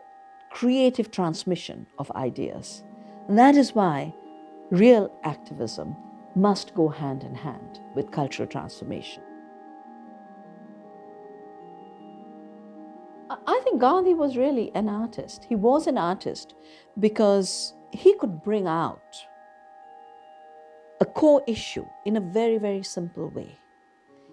creative transmission of ideas. And that is why real activism must go hand in hand with cultural transformation. I think Gandhi was really an artist. He was an artist because he could bring out a core issue in a very, very simple way.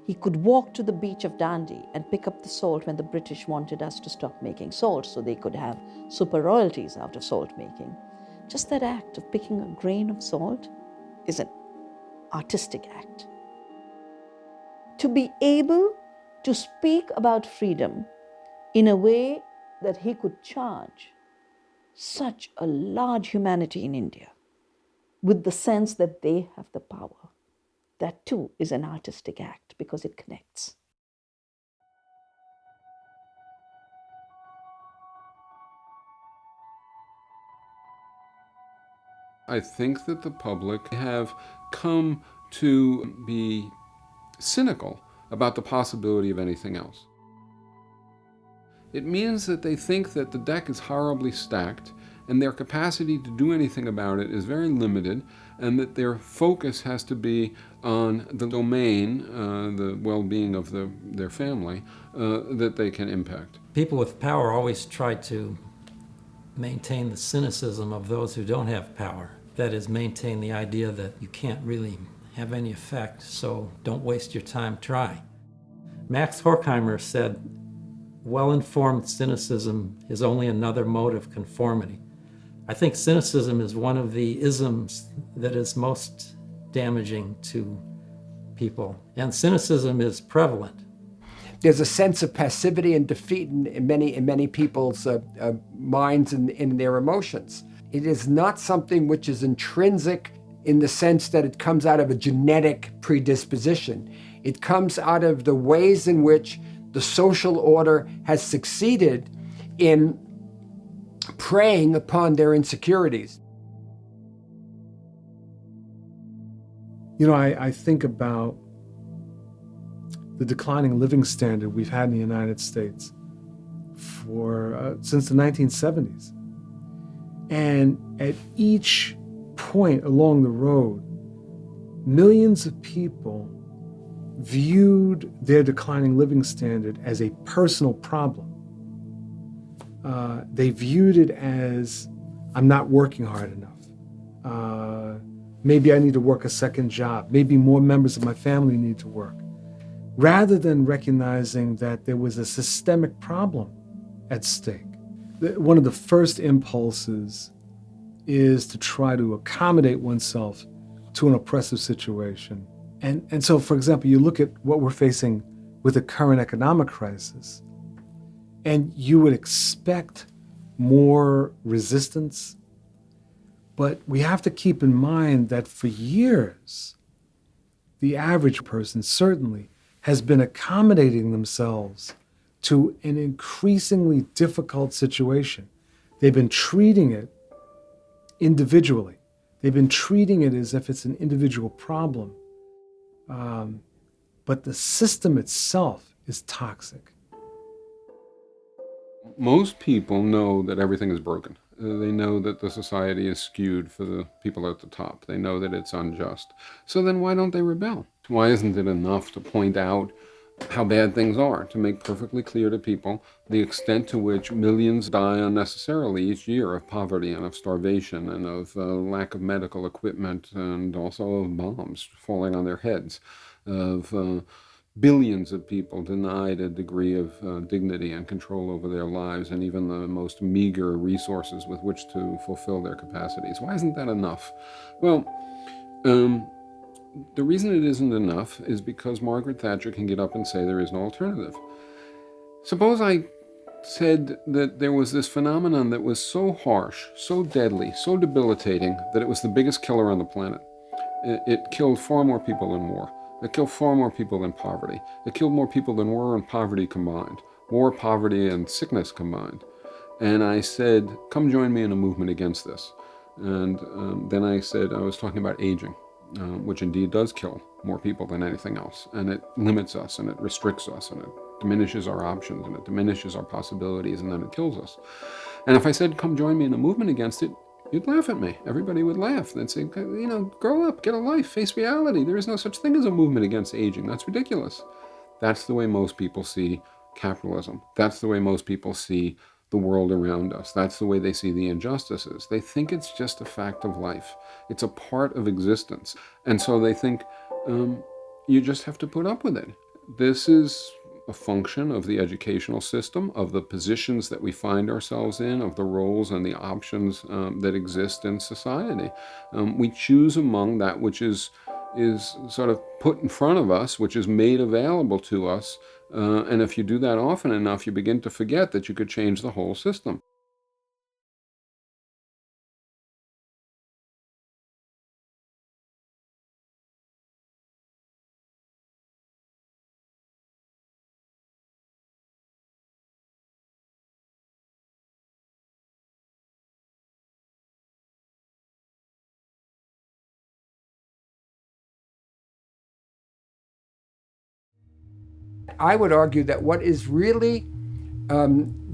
He could walk to the beach of Dandi and pick up the salt when the British wanted us to stop making salt so they could have super royalties out of salt making. Just that act of picking a grain of salt is an artistic act. To be able to speak about freedom in a way that he could charge such a large humanity in India with the sense that they have the power, that too is an artistic act because it connects. I think that the public have come to be cynical about the possibility of anything else. It means that they think that the deck is horribly stacked and their capacity to do anything about it is very limited, and that their focus has to be on the domain, the well-being of their family, that they can impact. People with power always try to maintain the cynicism of those who don't have power. That is, maintain the idea that you can't really have any effect, so don't waste your time trying. Max Horkheimer said, well-informed cynicism is only another mode of conformity. I think cynicism is one of the isms that is most damaging to people, and cynicism is prevalent. There's a sense of passivity and defeat in many people's minds and in their emotions. It is not something which is intrinsic in the sense that it comes out of a genetic predisposition. It comes out of the ways in which the social order has succeeded in preying upon their insecurities. You know, I think about the declining living standard we've had in the United States since the 1970s. And at each point along the road, millions of people viewed their declining living standard as a personal problem. They viewed it as, I'm not working hard enough. Maybe I need to work a second job. Maybe more members of my family need to work. Rather than recognizing that there was a systemic problem at stake. One of the first impulses is to try to accommodate oneself to an oppressive situation. And so, for example, you look at what we're facing with the current economic crisis, and you would expect more resistance. But we have to keep in mind that for years, the average person certainly has been accommodating themselves to an increasingly difficult situation. They've been treating it individually. They've been treating it as if it's an individual problem. But the system itself is toxic. Most people know that everything is broken. They know that the society is skewed for the people at the top. They know that it's unjust. So then why don't they rebel? Why isn't it enough to point out how bad things are, to make perfectly clear to people the extent to which millions die unnecessarily each year of poverty and of starvation and of lack of medical equipment and also of bombs falling on their heads, of billions of people denied a degree of dignity and control over their lives and even the most meager resources with which to fulfill their capacities. Why isn't that enough? Well, the reason it isn't enough is because Margaret Thatcher can get up and say there is no alternative. Suppose I said that there was this phenomenon that was so harsh, so deadly, so debilitating that it was the biggest killer on the planet. It killed far more people than war. It killed far more people than poverty. It killed more people than war and poverty combined, war, poverty, and sickness combined. And I said, come join me in a movement against this. And then I said, I was talking about aging, which indeed does kill more people than anything else. And it limits us, and it restricts us, and it diminishes our options, and it diminishes our possibilities, and then it kills us. And if I said, come join me in a movement against it, you'd laugh at me. Everybody would laugh. They'd say, you know, grow up, get a life, face reality. There is no such thing as a movement against aging. That's ridiculous. That's the way most people see capitalism. That's the way most people see the world around us. That's the way they see the injustices. They think it's just a fact of life. It's a part of existence. And so they think you just have to put up with it. This is a function of the educational system, of the positions that we find ourselves in, of the roles and the options that exist in society. We choose among that which is sort of put in front of us, which is made available to us. And if you do that often enough, you begin to forget that you could change the whole system. I would argue that what is really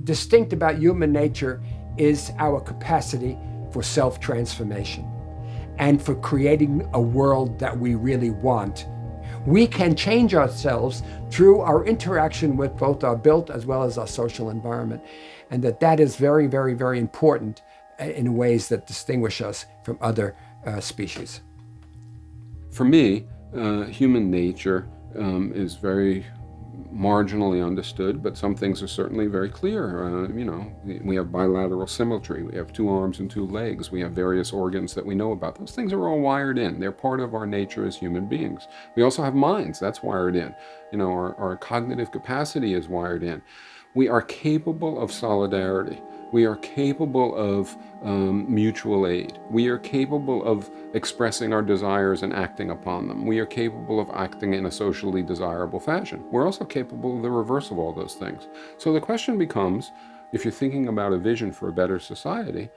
distinct about human nature is our capacity for self-transformation and for creating a world that we really want. We can change ourselves through our interaction with both our built as well as our social environment, and that is very, very, very important in ways that distinguish us from other species. For me, human nature is very marginally understood, but some things are certainly very clear. You know, we have bilateral symmetry. We have 2 arms and 2 legs. We have various organs that we know about. Those things are all wired in. They're part of our nature as human beings. We also have minds. That's wired in. You know, our cognitive capacity is wired in. We are capable of solidarity. We are capable of mutual aid. We are capable of expressing our desires and acting upon them. We are capable of acting in a socially desirable fashion. We're also capable of the reverse of all those things. So the question becomes, if you're thinking about a vision for a better society,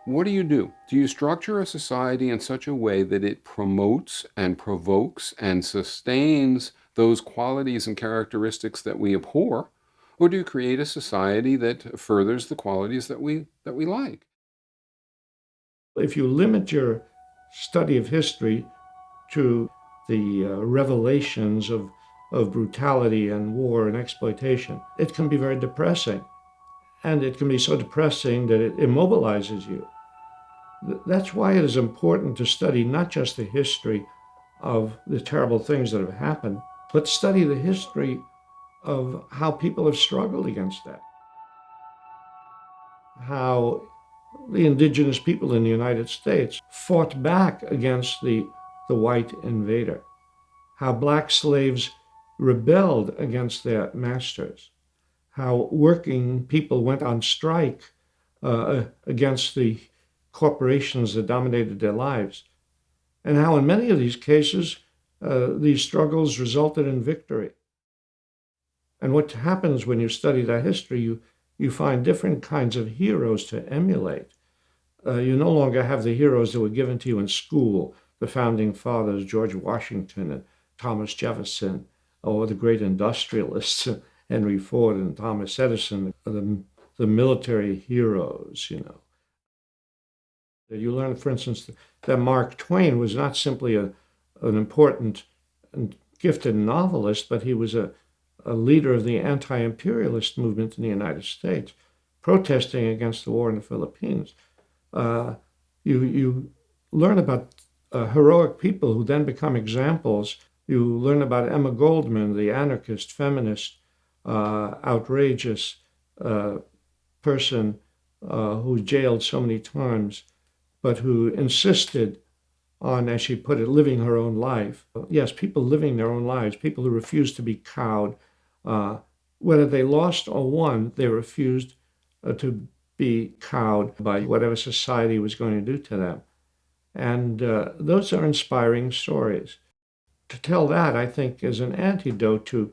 what do? Do you structure a society in such a way that it promotes and provokes and sustains those qualities and characteristics that we abhor? Or do you create a society that furthers the qualities that we like? If you limit your study of history to the revelations of brutality and war and exploitation, it can be very depressing. And it can be so depressing that it immobilizes you. That's why it is important to study not just the history of the terrible things that have happened, but study the history of how people have struggled against that. How the indigenous people in the United States fought back against the white invader. How black slaves rebelled against their masters. How working people went on strike against the corporations that dominated their lives. And how in many of these cases, these struggles resulted in victory. And what happens when you study that history, you find different kinds of heroes to emulate. You no longer have the heroes that were given to you in school, the founding fathers, George Washington and Thomas Jefferson, or the great industrialists, Henry Ford and Thomas Edison, the military heroes, you know. You learn, for instance, that Mark Twain was not simply an important and gifted novelist, but he was a leader of the anti-imperialist movement in the United States, protesting against the war in the Philippines. You learn about heroic people who then become examples. You learn about Emma Goldman, the anarchist, feminist, outrageous person who jailed so many times, but who insisted on, as she put it, living her own life. Yes, people living their own lives, people who refused to be cowed. Whether they lost or won, they refused to be cowed by whatever society was going to do to them. And those are inspiring stories. To tell that, I think, is an antidote to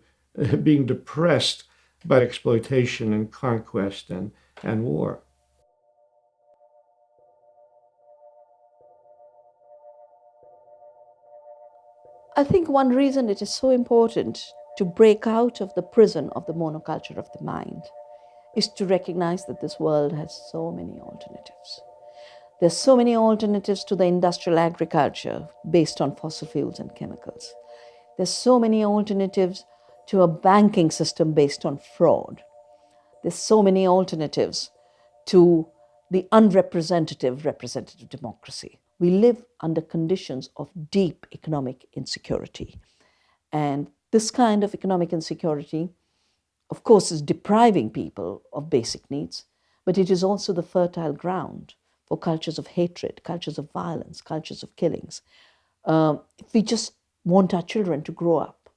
being depressed by exploitation and conquest and war. I think one reason it is so important to break out of the prison of the monoculture of the mind is to recognize that this world has so many alternatives. There's so many alternatives to the industrial agriculture based on fossil fuels and chemicals. There's so many alternatives to a banking system based on fraud. There's so many alternatives to the unrepresentative representative democracy. We live under conditions of deep economic insecurity. And this kind of economic insecurity, of course, is depriving people of basic needs, but it is also the fertile ground for cultures of hatred, cultures of violence, cultures of killings. If we just want our children to grow up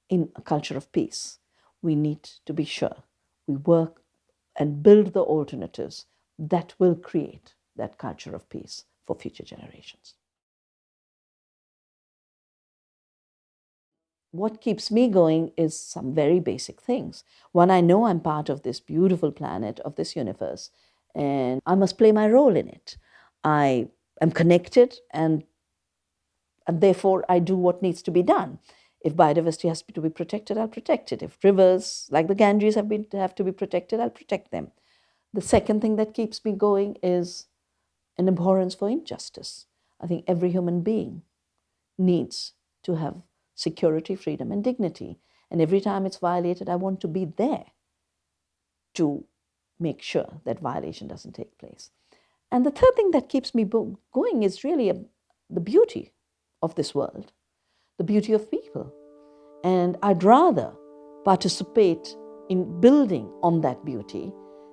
in a culture of peace, we need to be sure we work and build the alternatives that will create that culture of peace for future generations. What keeps me going is some very basic things. One, I know I'm part of this beautiful planet, of this universe, and I must play my role in it. I am connected, and therefore I do what needs to be done. If biodiversity has to be protected, I'll protect it. If rivers like the Ganges have to be protected, I'll protect them. The second thing that keeps me going is an abhorrence for injustice. I think every human being needs to have security, freedom, and dignity. And every time it's violated, I want to be there to make sure that violation doesn't take place. And the third thing that keeps me going is really the beauty of this world, the beauty of people. And I'd rather participate in building on that beauty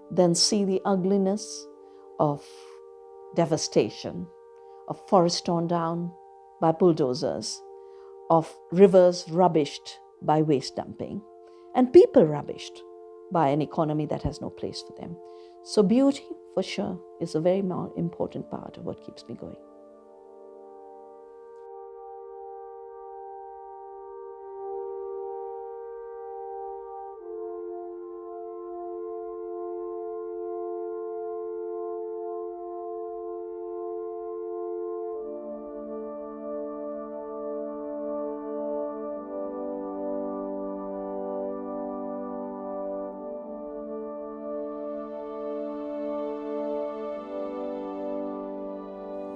than see the ugliness of devastation, of forests torn down by bulldozers, of rivers rubbished by waste dumping, and people rubbished by an economy that has no place for them. So beauty, for sure, is a very important part of what keeps me going.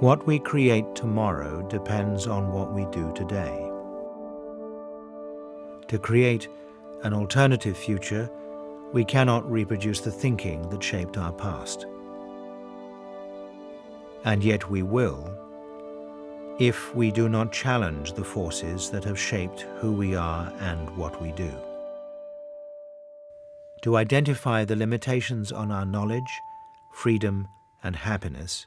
What we create tomorrow depends on what we do today. To create an alternative future, we cannot reproduce the thinking that shaped our past. And yet we will, if we do not challenge the forces that have shaped who we are and what we do. To identify the limitations on our knowledge, freedom, and happiness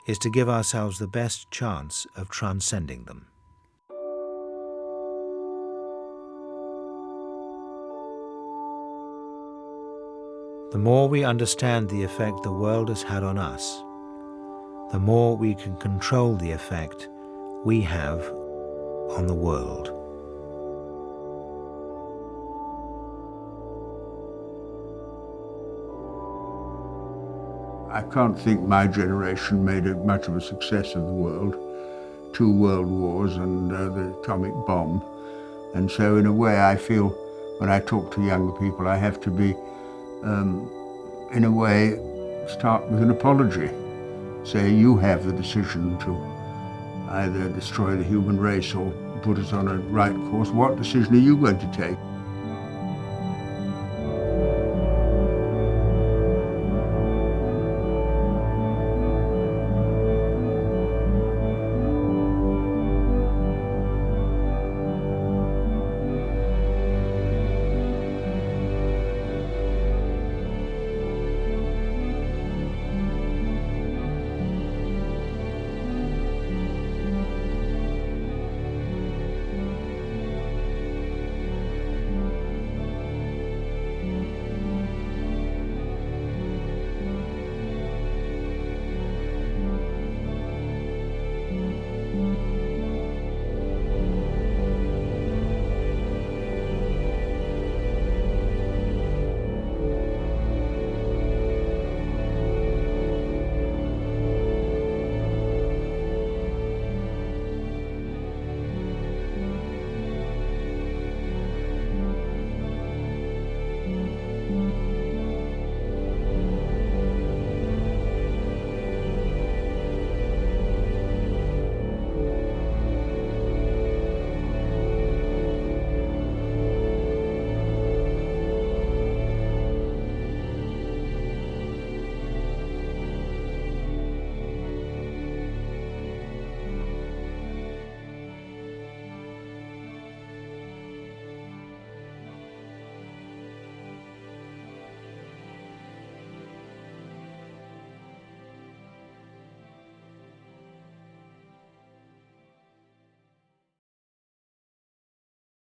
is to give ourselves the best chance of transcending them. The more we understand the effect the world has had on us, the more we can control the effect we have on the world. I can't think my generation made much of a success of the world. 2 world wars and the atomic bomb. And so in a way I feel when I talk to younger people I have to be, in a way, start with an apology. Say you have the decision to either destroy the human race or put us on a right course. What decision are you going to take?